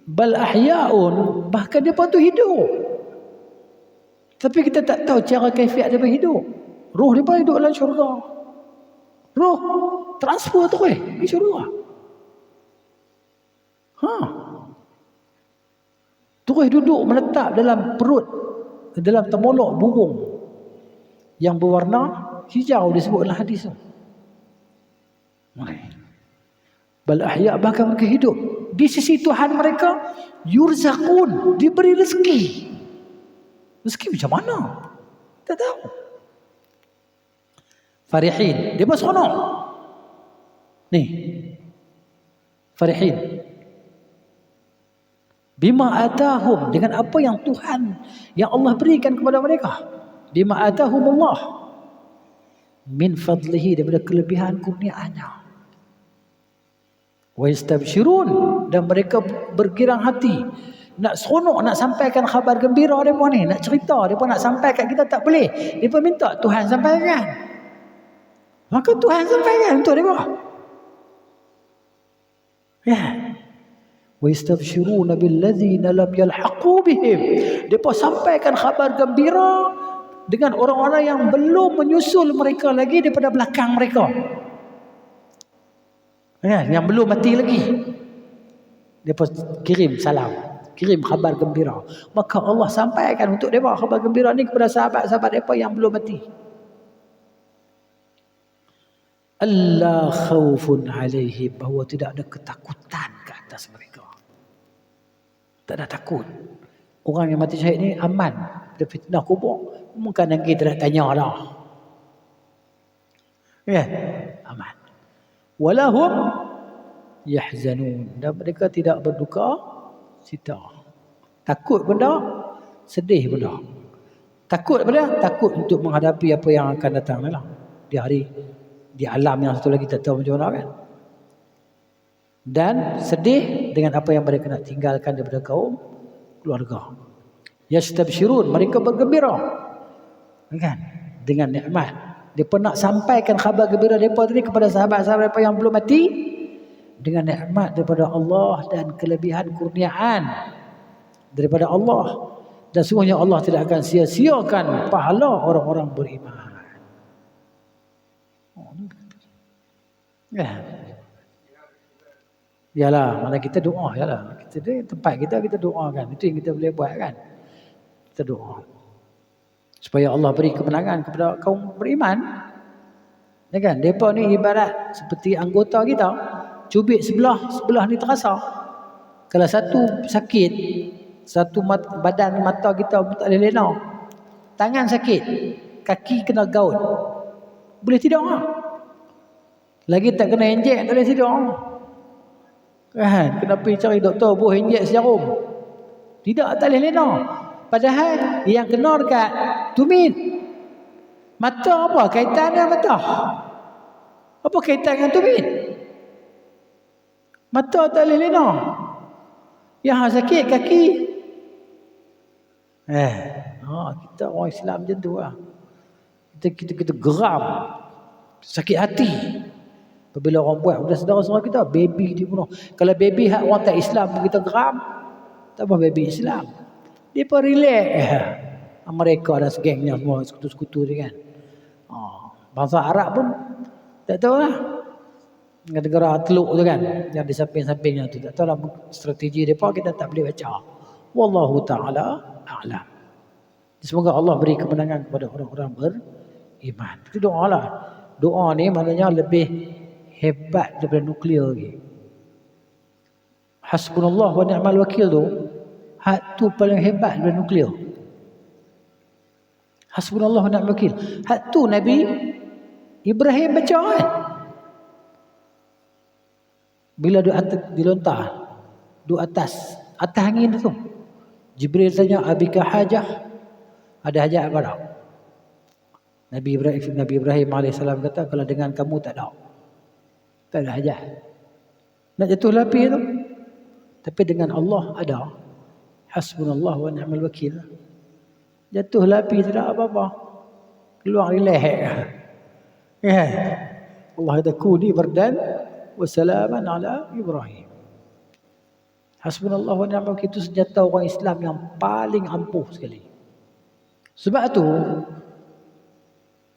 bal ahya'un, bahkan dia pun tu hidup. Tapi kita tak tahu cara kaifiat dia hidup. Roh dia pun hidup dalam syurga. Roh transfer tu di syurga. Terus duduk menetap dalam perut, dalam temolok burung yang berwarna hijau, disebut dalam hadis tu. Bal ahya, bahkan mereka hidup di sisi Tuhan mereka, yurzaqun, diberi rezeki. Rezeki macam mana? Tak tahu. Farihin, dia pun seronok. Ni farihin bima atahum, dengan apa yang Tuhan, yang Allah berikan kepada mereka. Bima atahumullah min fadlihi, daripada kelebihan kurniaannya. Wa yastabshirun, dan mereka bergirang hati Nak seronok, nak sampaikan khabar gembira mereka ni, nak cerita, mereka nak sampai kat kita tak boleh. Mereka minta Tuhan sampaikan. Maka Tuhan sampaikan untuk mereka. Ya. Wa yastabshiruna billadzina lam yalhaqu bihim. Mereka sampaikan khabar gembira dengan orang-orang yang belum menyusul mereka lagi daripada belakang mereka. Ya, yang belum mati lagi. Mereka kirim salam, kirim khabar gembira. Maka Allah sampaikan untuk mereka khabar gembira ni kepada sahabat-sahabat mereka yang belum mati. Allah khaufun alaihim, bahawa tidak ada ketakutan ke atas mereka. Tak ada takut. Orang yang mati syahid ni aman dari fitnah kubur. Mungkin nanti kita nak tanya dah. Ya, aman. Walahum yahzanun, dan mereka tidak berduka cita. Takut benda, sedih benda. Takut benda, takut untuk menghadapi apa yang akan datang lah. Di hari, di alam yang satu lagi tak tahu macam mana kan. Dan sedih dengan apa yang mereka nak tinggalkan daripada kaum keluarga. Yastabshirun, mereka bergembira kan dengan nikmat. Mereka nak sampaikan khabar gembira mereka tadi kepada sahabat-sahabat mereka yang belum mati dengan nikmat daripada Allah dan kelebihan kurniaan daripada Allah. Dan sungguhnya Allah tidak akan sia-siakan pahala orang-orang beriman. Ya. Yalah, mana kita doa yalah. Kita di tempat kita doakan. Itu yang kita boleh buat kan. Kita doa supaya Allah beri kemenangan kepada kaum beriman. Ya kan? Depa ni ibarat seperti anggota kita. Cubit sebelah ni terasa. Kalau satu sakit, satu badan mata kita tak boleh lena. Tangan sakit, kaki kena gaut. Boleh tidur tak? Lagi tak kena injek, tak boleh tidur. Kan? Kena pergi cari doktor buah injek sejarum. Tidak, tak boleh lena. Padahal yang kena dekat tumit. Mata apa? Kaitan dengan mata. Apa kaitan dengan tumit? Mata tak boleh lena. Yang sakit kaki. Kita orang Islam macam tu lah. Kita geram. Sakit hati. Apabila orang buat pada saudara-saudara kita, baby dia bunuh. Kalau baby hak orang tak Islam kita geram, tak apa baby Islam. Dia pun relax. Mereka dan segengnya semua sekutu-sekutu dia kan. Bangsa Arab pun tak tahu lah. Negara Teluk tu kan, yang di samping-sampingnya tu, tak tahu lah strategi mereka, kita tak boleh baca. Wallahu ta'ala a'lam. Semoga Allah beri kemenangan kepada orang-orang beriman. Itu doa lah. Doa ni maknanya lebih hebat daripada nuklear lagi. Hasbunallah wa ni'mal wakil tu, hak tu paling hebat daripada nuklear. Hasbunallah wa ni'mal wakil. Hak tu Nabi Ibrahim baca kan. Bila dilontar, duduk atas angin tu. Jibril tanya, abika hajah? Ada hajat apa tak? Nabi Ibrahim AS kata, kalau dengan kamu tak ada. Tak ada hajat. Nak jatuh lapi tu. Tapi dengan Allah ada. Hasbunallah wa ni'mal wakil. Jatuh lapi tidak apa-apa. Keluar relax. Ya. Allah kata kuni bardan wa salaman ala Ibrahim. Hasbunallah wa ni'mal wakil itu senjata orang Islam yang paling ampuh sekali. Sebab tu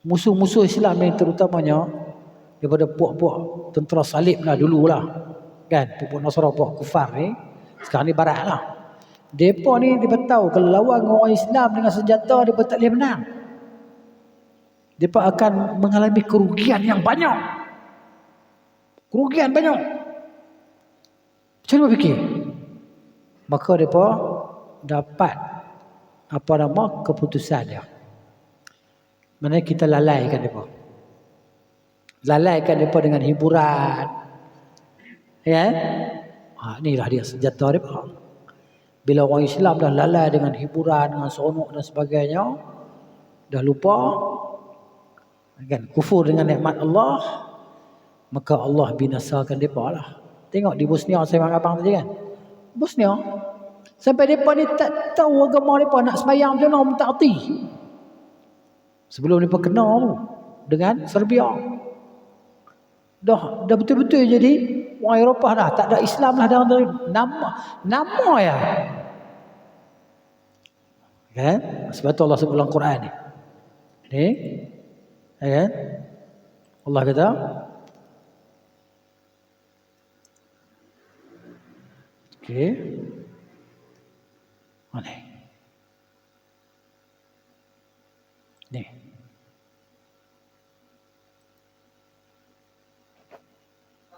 musuh-musuh Islam ni terutamanya daripada puak-puak tentera salib lah dululah. Kan? Puak-puak Nasara, puak kufar ni. Sekarang ni barat lah. Mereka ni dia tahu kalau lawan orang Islam dengan senjata, mereka tak boleh menang. Mereka akan mengalami kerugian yang banyak. Kerugian banyak. Macam mana fikir? Maka mereka dapat keputusan dia. Mana kita lalaikan mereka. Lalaikan mereka dengan hiburan. Ya? Inilah dia senjata mereka. Bila orang Islam dah lalai dengan hiburan, dengan seronok dan sebagainya, dah lupa kan, kufur dengan nikmat Allah, maka Allah binasakan mereka lah. Tengok di Bosnia, saya abang tadi kan. Bosnia, Sampai mereka ni tak tahu agama mereka nak sembahyang macam mana minta hati. Sebelum mereka kena tu dengan Serbia. Dah betul-betul jadi orang Eropah dah. Tak ada Islam lah dalam nama ya. Kan? Sebab tu Allah sebut dalam Quran ni. Ni. Kan? Allah kata okey. Mana? Ni.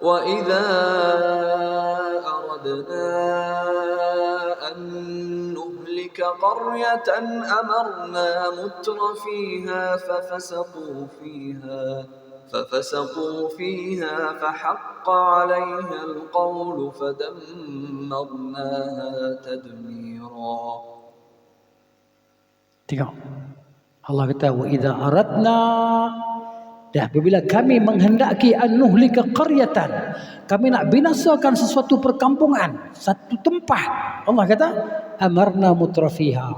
وَإِذَا أَرَدْنَا أَن نُّهْلِكَ قَرْيَةً أَمَرْنَا مُتْرَ فِيهَا فَفَسَقُوا فِيهَا فَحَقَّ عَلَيْهَا الْقَوْلُ فَدَمَّرْنَاهَا تَدْمِيرًا. Tengok. Allah kata wa idza aradna, dah apabila kami menghendaki an-nuhlika qaryatan, kami nak binasakan sesuatu perkampungan, satu tempat. Allah kata amarna mutrafiha.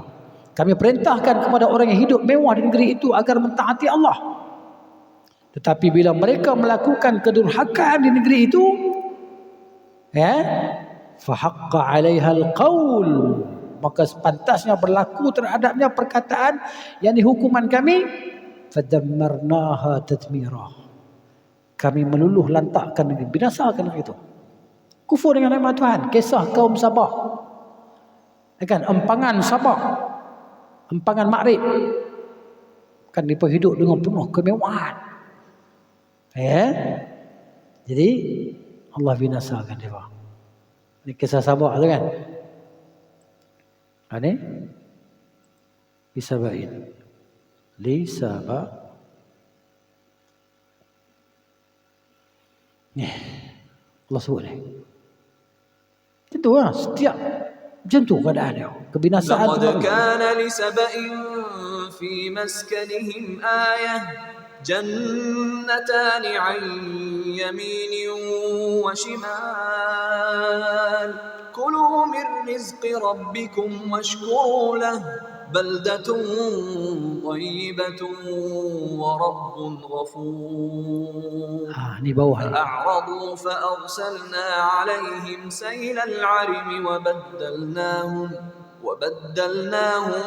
Kami perintahkan kepada orang yang hidup mewah di negeri itu agar mentaati Allah. Tetapi bila mereka melakukan kedurhakaan di negeri itu, fa haqqa 'alaiha al-qaul, maka sepantasnya berlaku terhadapnya perkataan yang hukuman kami, fadammarnaha tadmira. Kami meluluh lantakkan, binasakan itu. Kufur dengan nikmat Tuhan. Kisah kaum Sabah, kan, empangan Sabah, empangan Maghrib, kan mereka hidup dengan penuh kemewahan. Jadi Allah binasakan dia. Ini kisah Sabah tu kan. Ini Lisabain. Lisaba. Ni Allah sebut ni. Tentu lah, setiap macam tu keadaan dia. Kebinasaan tu. لَقَدْ كَانَ لِسَبَإٍ فِي مَسْكَنِهِمْ آيَةٌ جَنَّتَانِ عَنْ يَمِينٍ وَشِمَالٍ كُلُوا مِنْ رِزْقِ رَبِّكُمْ وَاشْكُرُوا لَهُ بَلْدَةٌ طَيِّبَةٌ وَرَبٌّ غَفُورٌ. Ni bawah ni. فأعرضوا فأرسلنا عليهم سيل العرم وبدلناهم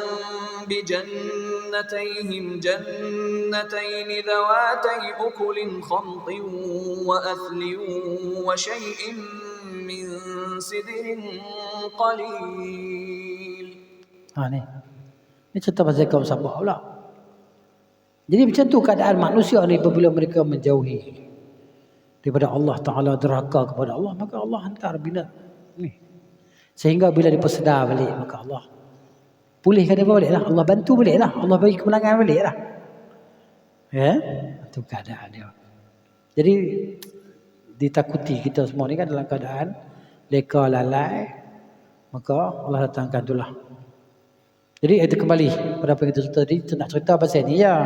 بجنتيهم جنتين ذواتي أكل خمط وأثل وشيء من سدر قليل. Ni cerita pasal kaum Sabah pula. Jadi macam tu keadaan manusia ni apabila mereka menjauhi daripada Allah Ta'ala, derhaka kepada Allah, maka Allah hantar bina ni. Sehingga bila dia sedar balik, maka Allah pulihkan dia balik lah. Allah bantu balik lah. Allah bagi kemenangan balik lah. Itu keadaan dia. Jadi ditakuti kita semua ni kan dalam keadaan leka lalai, maka Allah datangkan itulah. Jadi itu kembali pada apa yang kita cerita tadi. Nak cerita pasal ni ya.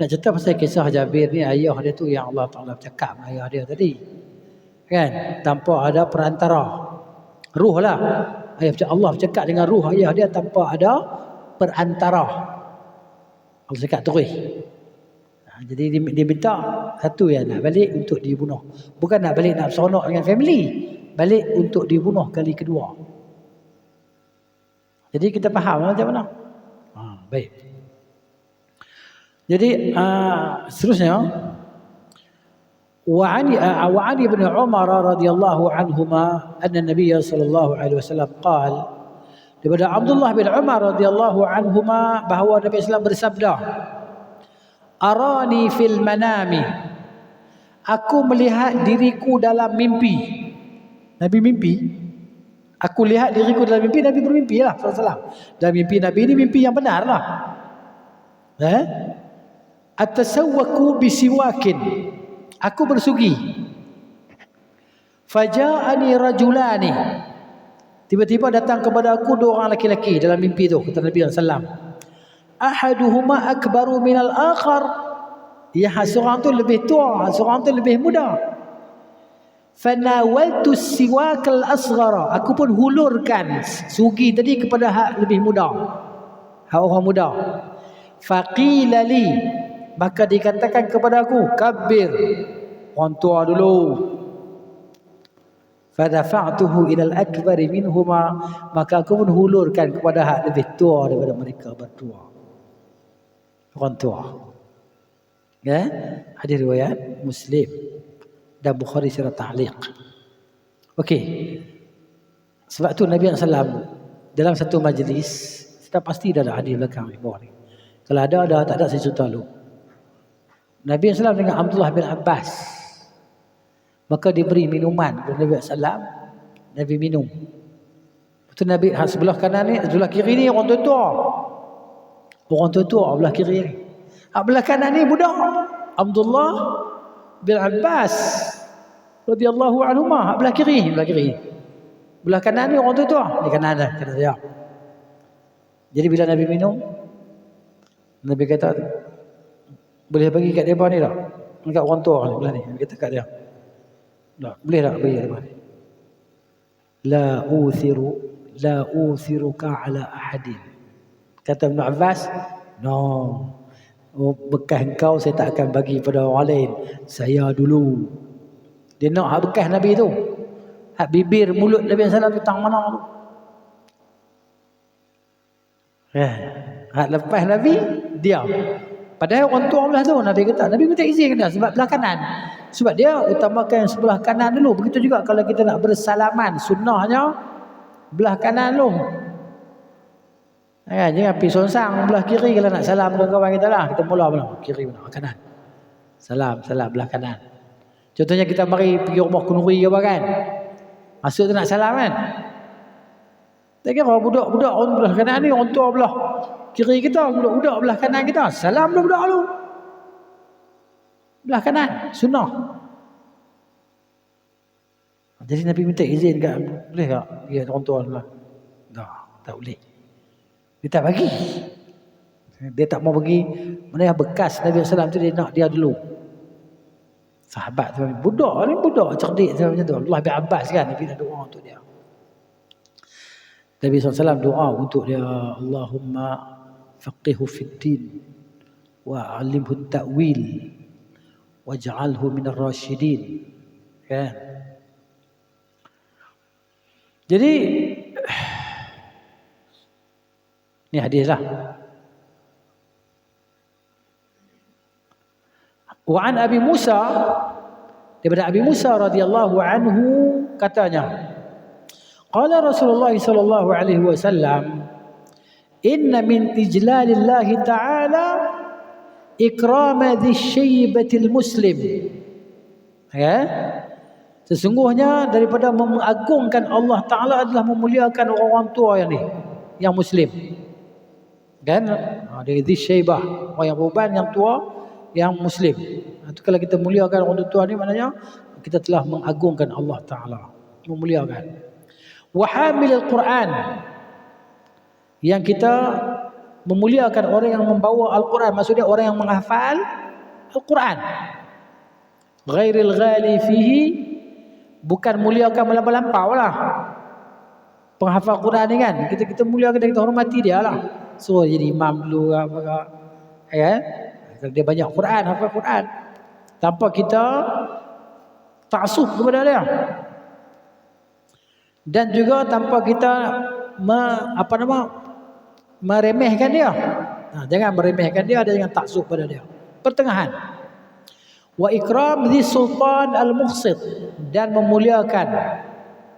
Nak cerita pasal kisah Jabir ni, ayah dia tu yang Allah Ta'ala bercakap dengan ayah dia tadi. Kan? Tanpa ada perantara. Ruh lah. Allah bercakap dengan ruh ayah dia tanpa ada perantara. Allah cakap terus. Jadi dia minta satu yang nak balik untuk dibunuh. Bukan nak balik nak seronok dengan family. Balik untuk dibunuh kali kedua. Jadi kita faham macam mana? Baik. Jadi seterusnya وعن ابن عمر رضي الله عنهما أن النبي صلى الله عليه وسلم قال, daripada Abdullah bin Umar radhiyallahu anhuma bahawa Nabi sallallahu bersabda, arani fil manami, aku melihat diriku dalam mimpi. Nabi mimpi. Aku lihat diriku dalam mimpi. Nabi bermimpi lah sallallahu. Dalam mimpi Nabi ini mimpi yang benar lah. Atasawwaku bisiwakin, aku bersugi. Faja'ani rajulani, tiba-tiba datang kepada aku dua orang lelaki dalam mimpi tu, kata Nabi sallallahu. Ahaduhuma akbaru minal akhar, ya seorang tu lebih tua, seorang tu lebih muda. Fanawaltu siwakal asghara, aku pun hulurkan sugi tadi kepada hak lebih muda, hak orang muda. Faqila li, maka dikatakan kepada aku, kabbir, orang tua dulu. Fadafa'tuhu ilal akbari minhuma, maka aku pun hulurkan kepada hak lebih tua daripada mereka berdua, orang tua. Ya, hadis riwayat Muslim dan Bukhari secara ta'liq. Okey. Sebab tu Nabi SAW dalam satu majlis, sudah pasti dah ada hadis belakang di bawah ni. Kalau ada, tak ada saya cerita dulu. Nabi SAW dengan Abdullah bin Abbas, maka diberi minuman oleh Nabi SAW. Nabi minum. Betul Nabi sebelah kanan ni, sebelah kiri ni orang tua. Orang tua belah kiri ni. Belah kanan ni budak Abdullah bin Abbas radhiyallahu anhuma, belah kiri. Belah kanan ni orang tua, di kanan dah kata saya. Jadi bila Nabi minum, Nabi kata, boleh bagi kat depa ni tak? Dekat orang tua ni belah ni. Nabi kata kat dia. Tak, boleh tak bagi kat depa ni? La uthiruka ala ahadin. Kata Ibn Abbas, no. Oh, bekas engkau saya tak akan bagi pada orang lain, saya dulu. Dia nak hak bekas Nabi tu, hak bibir mulut Nabi SAW tu tang mana tu. Hak lepas Nabi dia. Padahal orang tua belah tu Nabi kata, Nabi minta izin kena sebab belah kanan. Sebab dia utamakan yang sebelah kanan dulu. Begitu juga kalau kita nak bersalaman, sunnahnya belah kanan dulu. Jangan pergi songsang belah kiri kalau nak salam dengan kawan kita lah. Kita mula belah kiri belah kanan. Salam belah kanan. Contohnya kita mari pergi rumah Kunuri ke apa kan. Masuk tu nak salam kan. Tak kira budak-budak orang belah kanan ni, orang tua belah kiri kita, budak-budak belah kanan kita. Salam budak-budak dulu. Belah kanan, sunnah. Jadi Nabi minta izin kat, boleh tak? Ya, orang tua belah. Tak boleh. Dia tak bagi. Dia tak mau bagi. Mana yang bekas Nabi SAW tu dia nak dia dulu. Sahabat tu, budak cerdik macam tu. Abdullah bin Abbas kan, Nabi nak doa untuk dia. Nabi SAW doa untuk dia, Allahumma faqihu fid din wa alimhu ta'wil waj'alhu minar rasyidin. Kan? Jadi ini hadis lah. Wa an Abi Musa, daripada Abi Musa radhiyallahu anhu katanya, qala Rasulullah sallallahu alaihi wasallam, inna min ijlalillah ta'ala ikrama dzisyibatil muslim. Ya? Sesungguhnya daripada mengagungkan Allah Taala adalah memuliakan orang tua yang muslim. Kan? Dari dzisyaibah, orang yang beruban, yang tua, yang muslim. Itu kalau kita muliakan orang tua ni, maknanya kita telah mengagungkan Allah Ta'ala, memuliakan. Wa hamilul Quran, yang kita memuliakan orang yang membawa Al-Quran, maksudnya orang yang menghafal Al-Quran. Ghairil ghali fihi, bukan muliakan melampau-lampau lah. Penghafal Quran ni kan, kita muliakan dan kita hormati dia lah. So jadi imam dulu apa ya. Kalau dia banyak Quran, hafal Quran, tanpa kita taksub kepada dia. Dan juga tanpa kita meremehkan dia. Jangan meremehkan dia dan jangan taksub pada dia. Pertengahan. Wa ikram dzi sultan al-muqsit, dan memuliakan,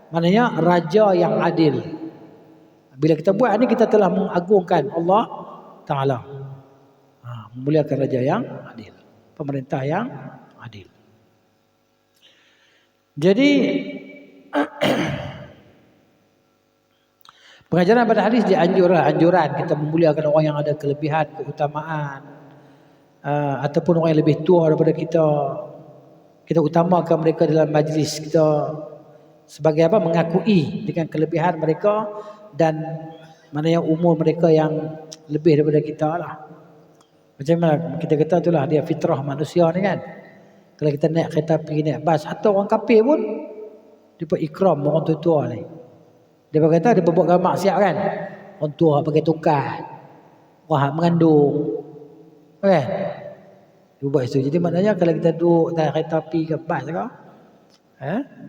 maknanya raja yang adil. Bila kita buat ini, kita telah mengagungkan Allah Ta'ala. Memuliakan raja yang adil, pemerintah yang adil. Jadi pengajaran pada hadis dia anjuran kita memuliakan orang yang ada kelebihan, keutamaan, ataupun orang yang lebih tua daripada kita. Kita utamakan mereka dalam majlis kita sebagai apa? Mengakui dengan kelebihan mereka dan mana yang umur mereka yang lebih daripada kita lah. Macam mana kita kata itulah dia fitrah manusia ni kan. Kalau kita naik kereta api, naik bas, atau orang kafir pun Dia buat ikram orang tua-tua ni. Dia kata dia buat gambar siap kan. Orang tua pakai tongkat. Orang mengandung. Kan? Dia buat itu. Jadi maknanya kalau kita duduk atas kereta api ke bas ke,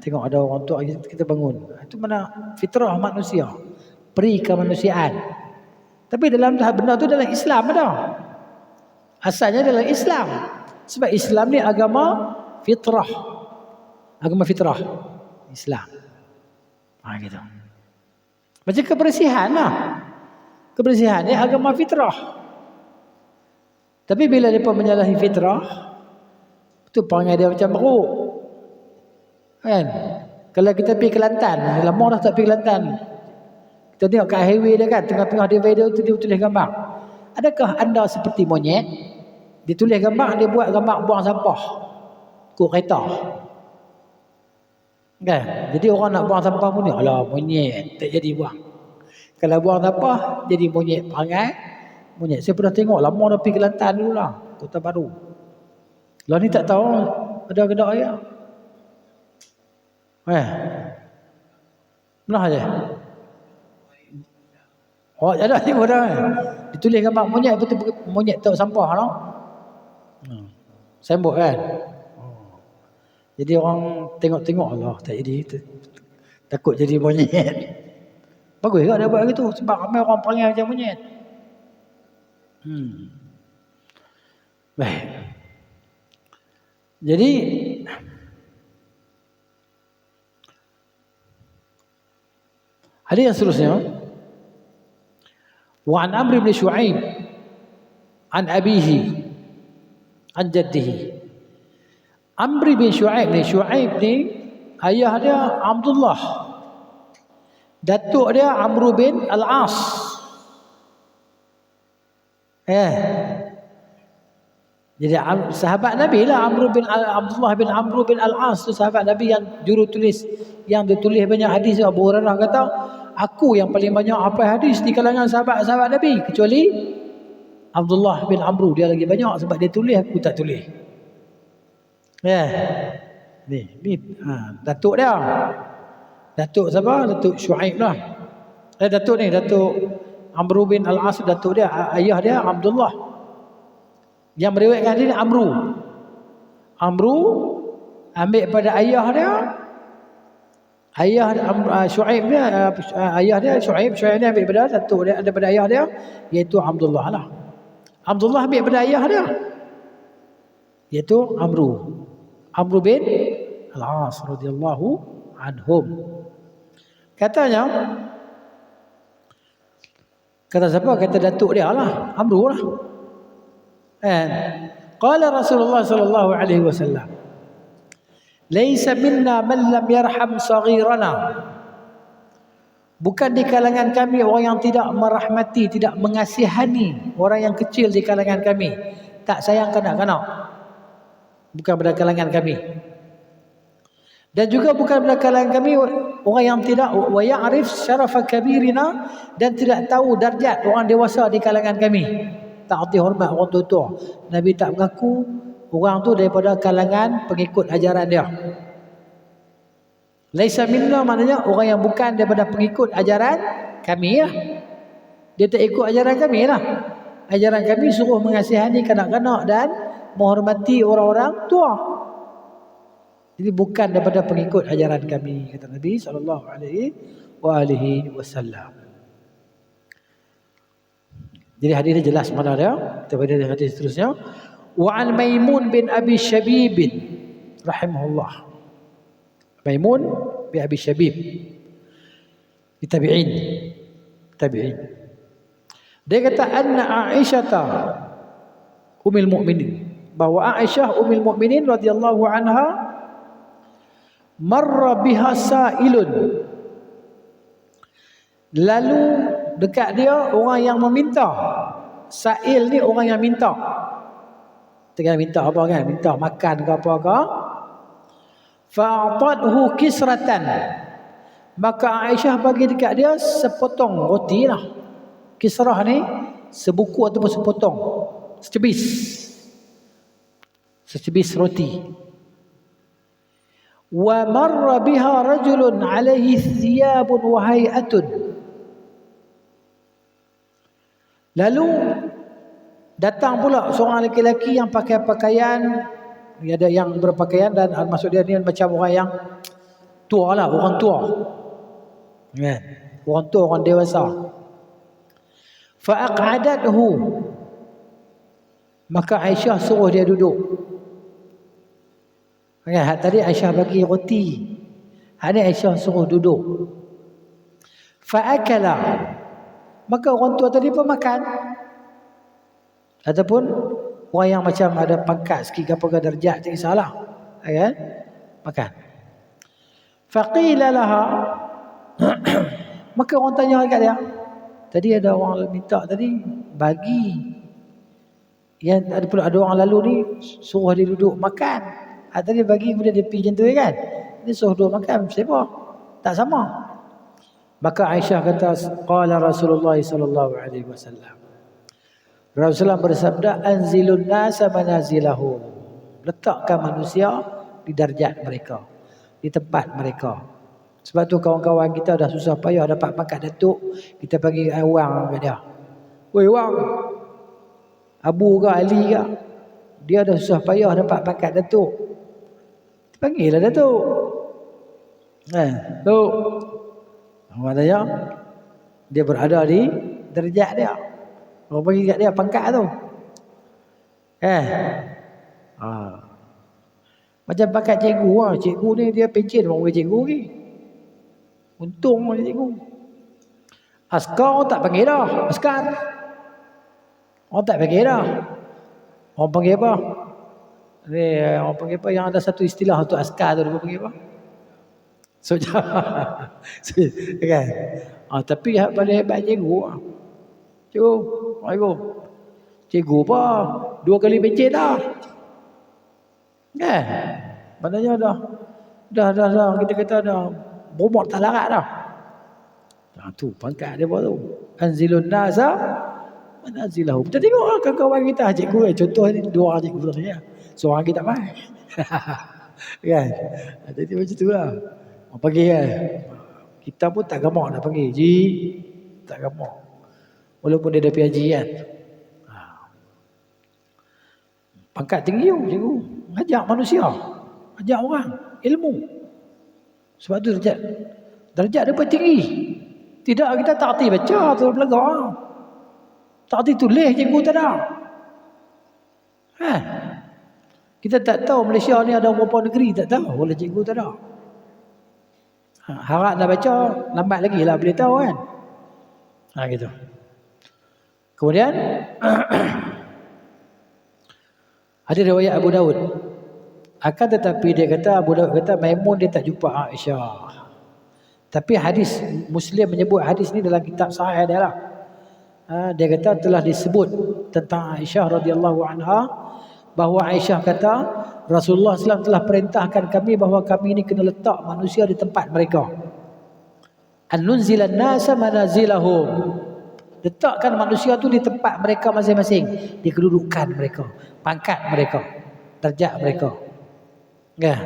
tengok ada orang tua kita bangun. Itu mana fitrah manusia. Peri kemanusiaan. Tapi dalam benda tu dalam Islam ada. Asalnya dalam Islam. Sebab Islam ni agama fitrah. Agama fitrah. Islam. Gitu. Macam kebersihan lah. Kebersihan ni agama fitrah. Tapi bila mereka menyalahi fitrah, tu perangai dia macam beruk. Kan? Kalau kita pergi Kelantan, lama dah tak pergi Kelantan. Kita tengok kat highway dia kan, tengah-tengah divider tu dia tulis gambar. Adakah anda seperti monyet? Dia tulis gambar, dia buat gambar buang sampah. Kok kereta. Kan? Jadi orang nak buang sampah pun ni, alah monyet, tak jadi buang. Kalau buang sampah, jadi monyet perangai. Monyet. Saya pernah tengok, lama dah pergi Kelantan dulu lah. Kota Baru. Lah ni tak tahu, ada kedai ayam. Benar je? Oh, ada ni pun dah. Ditulis gambar monyet, betul monyet tak sampah lah. Sembok kan? Jadi orang tengok-tengok lah, tak jadi. Takut jadi monyet. Bagus juga dia buat gitu. Sebab ramai orang panggil macam monyet. Baik. Jadi hadis yang seterusnya, wa an Amr bin Shu'aib an abihi an jaddihi. Amr bin Shu'aib ni ayah dia Abdullah, datuk dia Amr bin Al-As. Jadi sahabat Nabi lah Abdullah bin Amr bin Al-As tu sahabat Nabi yang juru tulis, yang ditulis banyak hadis. Abu Hurairah kata, aku yang paling banyak hafal hadis di kalangan sahabat-sahabat Nabi, kecuali Abdullah bin Amr, dia lagi banyak sebab dia tulis, aku tak tulis. Ni datuk dia. Datuk siapa? Datuk Shu'aib lah. Datuk Amr bin Al-As, datuk dia, ayah dia Abdullah. Yang meriwayatkan hadis ni Amru ambil pada ayah dia. Shu'aib dia, ayah dia Shu'aib dia ambil pada datuk dia, daripada ayah dia, iaitu Abdullah lah. Abdullah ambil pada ayah dia, iaitu Amr bin Al-As radhiyallahu anhum. Kata siapa? Kata datuk dia lah, Amru lah. Qala Rasulullah sallallahu alaihi wasallam, laisa minna man lam yarham saghirana. Bukan di kalangan kami orang yang tidak merahmati, tidak mengasihani orang yang kecil di kalangan kami, tak sayang kanak-kanak. Bukan pada kalangan kami. Dan juga bukan pada kalangan kami orang yang tidak wa ya'rif syarafa kabirina, dan tidak tahu darjat orang dewasa di kalangan kami. Tak arti hormat orang tua-tua. Nabi tak mengaku orang tu daripada kalangan pengikut ajaran dia. Laisa minna maknanya orang yang bukan daripada pengikut ajaran kami lah. Dia tak ikut ajaran kami lah. Ajaran kami suruh mengasihani kanak-kanak dan menghormati orang-orang tua. Jadi bukan daripada pengikut ajaran kami, kata Nabi sallallahu alaihi wasallam. Jadi hadis ini jelas mana dia. Kita baca hadis seterusnya. Wa an Maimun bin Abi Shabib rahimahullah. Maimun bin Abi Shabib, tabi'in. Dia kata anna Aisyah ummul mukminin, bahwa Aisyah ummul mukminin radhiyallahu anha marra biha sa'ilun. Lalu dekat dia orang yang meminta. Sa'il ni orang yang minta. Tengah minta apa kan? Minta makan ke apa ke? Fa'atadhu kisratan. Maka Aisyah bagi dekat dia sepotong roti lah. Kisrah ni sebuku ataupun sepotong, secebis roti. wa marra biha rajulun alaihi thiyabun wa hay'atun. Lalu datang pula seorang lelaki yang pakai pakaian, ada yang berpakaian dan maksud dia ni macam orang yang tua lah, orang tua. Kan? Orang tua, orang dewasa. Fa aq'adathu. Maka Aisyah suruh dia duduk. Kan? Tadi Aisyah bagi roti. Hari Aisyah suruh duduk. Fa akala. Maka orang tua tadi pun makan. Ataupun orang yang macam ada pangkat sikit apa darjat tak kisahlah. Kan? Makan. Faqila laha. Maka orang tanya dekat dia. Tadi ada orang minta tadi bagi. Yang ada pula ada orang lalu ni suruh dia duduk makan. Tadi bagi kemudian dia pergi macam tu kan. Dia suruh duduk makan siapa? Tak sama. Maka Aisyah kata qala Rasulullah sallallahu alaihi wasallam. Rasulullah bersabda anzilun nasa manazilahum. Letakkan manusia di darjat mereka, di tempat mereka. Sebab tu kawan-kawan kita dah susah payah dapat pangkat datuk, kita bagi wang kat dia. Woi wang. Abu ke Ali ke? Dia dah susah payah dapat pangkat datuk. Panggillah datuk. Datuk. Maknanya dia berada di darjat dia. Orang bagi kat dia pangkat tu. Macam pangkat cikgu lah. Cikgu ni dia pencen orang cikgu ni. Untung orang cikgu. Askar orang tak panggil dah. Askar. Orang tak panggil dah. Orang panggil apa? Ni orang panggil apa? Yang ada satu istilah untuk askar tu. Dia panggil apa? Soja. Kan? Tapi paling hebat cikgu lah. Cikgu. Cikgu apa? 2 kali pencen dah. Kan? Maknanya dah kita kata dah bomot tak larat dah. Tu pangkat dia tu. Anzilun nasa manazilahu. Kita tengoklah kawan-kawan kita cikgu contoh ni 2 orang cikgu tadi ya. Seorang kita mai. Kan? Jadi macam itulah. Orang panggil kan. Kita pun tak gamak nak panggil. Ji, tak gamak. Walaupun dia dah PhD kan. Pangkat tinggi cikgu. Ajak manusia. Ajak orang. Ilmu. Sebab tu darjat dia pun tinggi. Tidak kita tak arti baca atau belajar. Tak arti tulis cikgu tak ada. Kita tak tahu Malaysia ni ada berapa negeri tak tahu. Oleh cikgu tak ada. Harap nak baca lambat lagi lah boleh tahu kan. Gitu. Kemudian ada riwayat Abu Daud. Akan tetapi dia kata Abu Daud kata Maimun dia tak jumpa Aisyah. Tapi hadis Muslim menyebut hadis ni dalam kitab sahih dia lah. Dia kata telah disebut tentang Aisyah radhiyallahu anha bahawa Aisyah kata Rasulullah SAW telah perintahkan kami bahawa kami ini kena letak manusia di tempat mereka. An-nunzilan nasa manazilahum. Letakkan manusia tu di tempat mereka masing-masing, di kedudukan mereka, pangkat mereka, darjat mereka. Kan?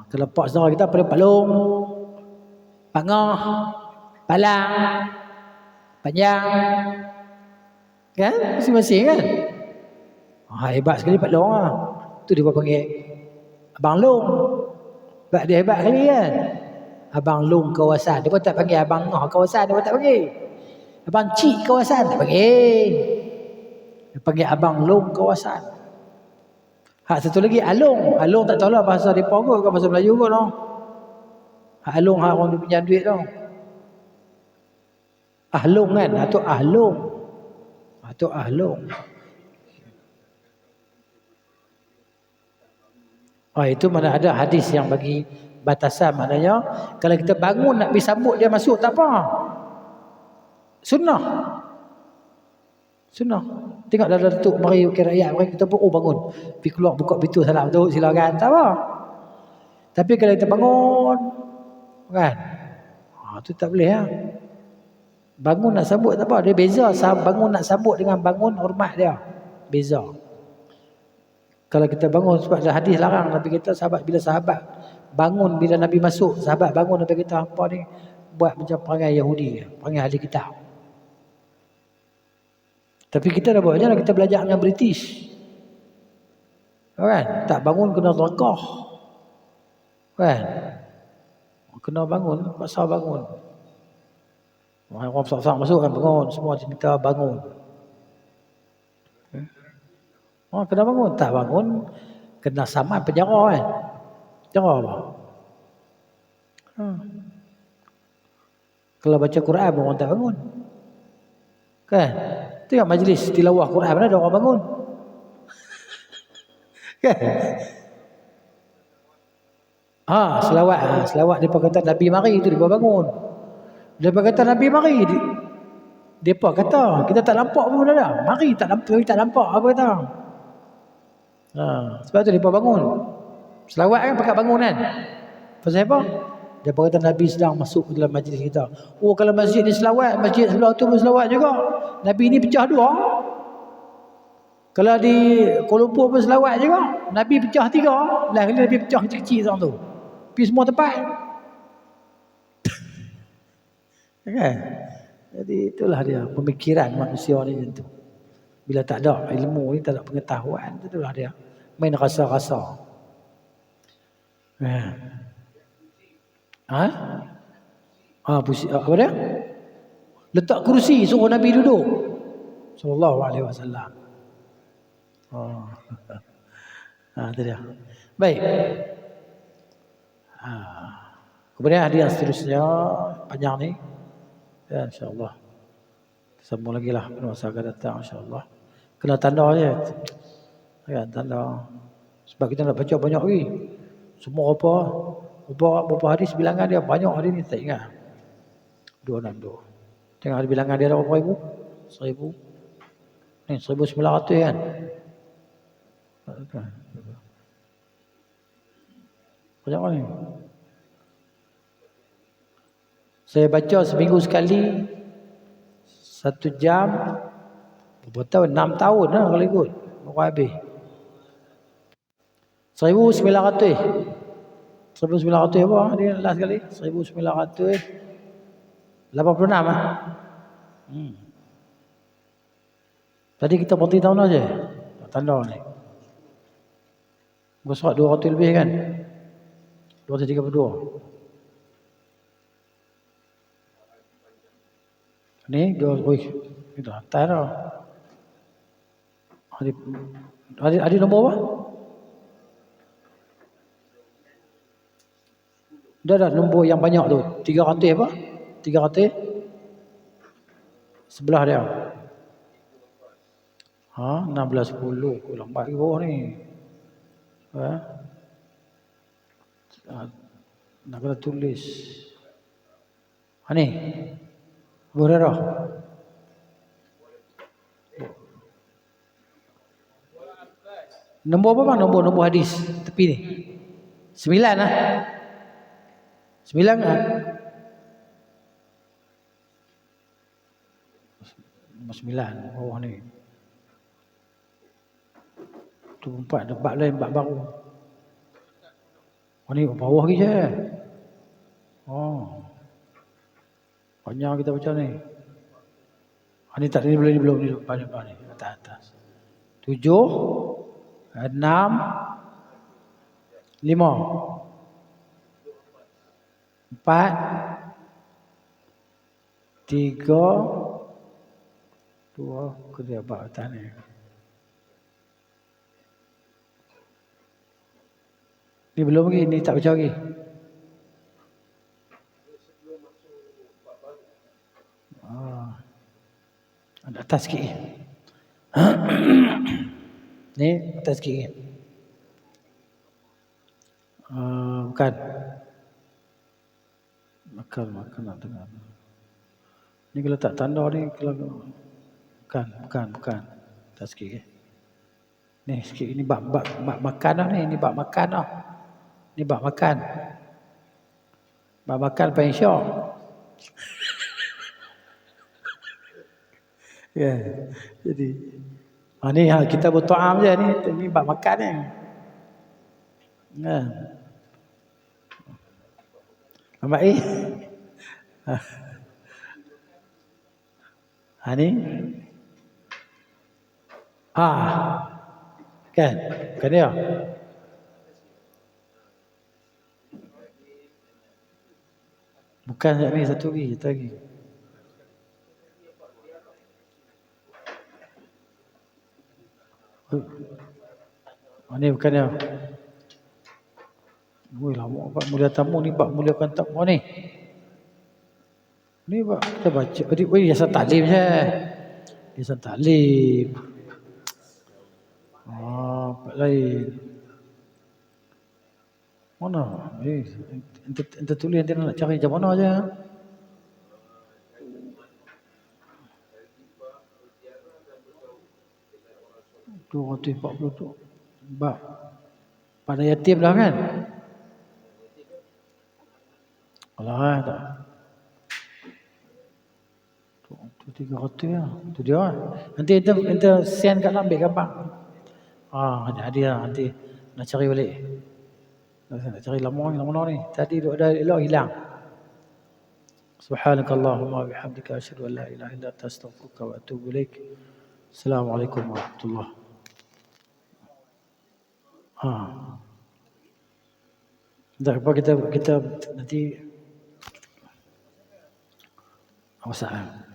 Kelepak saudara kita pada palung, pangah, palang, panjang. Kan? Masing-masing kan? Hebat sekali Pak Long lah. Tu dia panggil Abang Long. Sebab dia hebat sekali kan? Abang Long kawasan. Dia pun tak panggil Abang Ngah kawasan. Dia pun tak panggil. Abang Cik kawasan. Tak panggil. Dia panggil Abang Long kawasan. Satu lagi Along. Along tak tahulah bahasa Nepal kot. Bukan bahasa Melayu kot. No? Along orang dia punya duit tu. Ahlong kan? Atau Ahlong. Atau Ahlong. Itu mana ada hadis yang bagi batasan. Maknanya kalau kita bangun nak pergi sambut dia masuk tak apa. Sunnah. Tengok dah datuk mari rakyat mari kita pun bangun. Pergi keluar buka pintu salam tu silakan tak apa. Tapi kalau kita bangun kan. Tu tak boleh lah. Bangun nak sambut tak apa. Dia beza bangun nak sambut dengan bangun hormat dia. Beza. Kalau kita bangun sebab ada hadis larang Nabi kita bila sahabat Bangun bila Nabi masuk, sahabat bangun Nabi kata apa ni? Buat macam perangai Yahudi, perangai ahli kitab. Tapi kita dah buat macam mana? Kita belajar dengan British. Kan? Tak bangun kena terlekoh. Kan? Kena bangun, pasal bangun. Orang besar-besar masuk kan bangun, semua minta bangun. Oh, kena bangun, tak bangun kena saman penjara kan. Penjara apa? Kalau baca Quran orang tak bangun. Kan? Tengok majlis tilawah Quran mana ada orang bangun. Kan? Selawat depa kata Nabi mari itu depa bangun. Depa kata Nabi mari. Depa kata kita tak nampak pun dah. Mari tak nampak apa kata. Sebab tu depa bangun. Selawat kan pakat bangun kan. Pasal apa? Depa kata Nabi sedang masuk ke dalam majlis kita. Oh kalau masjid ni selawat, masjid sebelah tu pun selawat juga. Nabi ni pecah dua. Kalau di Kuala Lumpur pun selawat juga. Nabi pecah tiga. Lah kali Nabi pecah kecil-kecil seorang tu. Pergi semua tempat. Kan? Jadi itulah dia pemikiran manusia ni macam tu. Bila tak ada ilmu ni, tak ada pengetahuan, itulah dia. Main rasa-rasa. Apa dia? Letak kerusi suruh Nabi duduk. Sallallahu alaihi wasallam. Itu dia. Baik. Kemudian hadis yang seterusnya panjang ni. Ya insya-Allah. Sambung lagi lah pada masa akan datang insya-Allah. Kena tanda je. Ya tanda. Sebab kita nak baca banyak lagi. Semua berapa hadis bilangan dia banyak hari ni tak ingat. 262. Tengok ada bilangan dia ada berapa ribu? 1000. Ni 1900 kan. Banyak ni. Saya baca seminggu sekali 1 jam. Berapa tahun? 6 tahun lah kalau ikut. Baru habis. 1900. 1900 apa dia last kali? 1986 lah. Tadi kita berhenti tahun aja. Tanda ni. Bersurat 200 lebih kan? 232. Ni kita hantar dah. Ada nombor apa? Dah nombor yang banyak tu. 300 apa? 300 sebelah dia. 1610 aku lambat ke bawah ni. Nak kena tulis. Ni. Hurairah. Nombor apa bang? Nombor hadis tepi ni. 9 lah. 9 lah. Nombor 9 bawah ni. Tu 4 bab lain, bab baru. Ni bawah lagi je. Panjang kita baca ni. Ni tak ni belum ni banyak ni atas. 7 6 5 4 3 2 kedua bab atas ni. Ni belum lagi, ni tak baca lagi. Ada atas sikit. Ni atas sikit. Bukan. Makan nak dengar. Ni kalau tak tanda ni kalau bukan. Atas sikit. Ni sikit ni bab makan dah ni bab makan dah. Ni bab makan. Bab makan paling syok. Ya. Jadi ni kita bertuam je ni bab makan ni. Muhammad A. Ni. Kan? Bukan dia. Bukan ni, satu lagi. Ni bukan dia. Oi, lama Pak mulia tamu ni, Pak mulia kantak ni. Ni Pak kita baca. Yayasan Taklim je. Yayasan Taklim. Pak lain. Mana? Ente tulis nanti nak cari macam mana je. $240 Bak pada yatim lah kan? Alah tak. Itu 300 lah. Itu dia lah. Nanti ente send kat ambil gambar. Jadi lah nanti nak cari balik. Nak cari lama ni. Tadi dah elok hilang. Subhanakallahumma bihamdika asyhadu an la ilaha illa anta astaghfiruka wa atubu ilaik. Assalamualaikum warahmatullahi. Kita nanti awasal.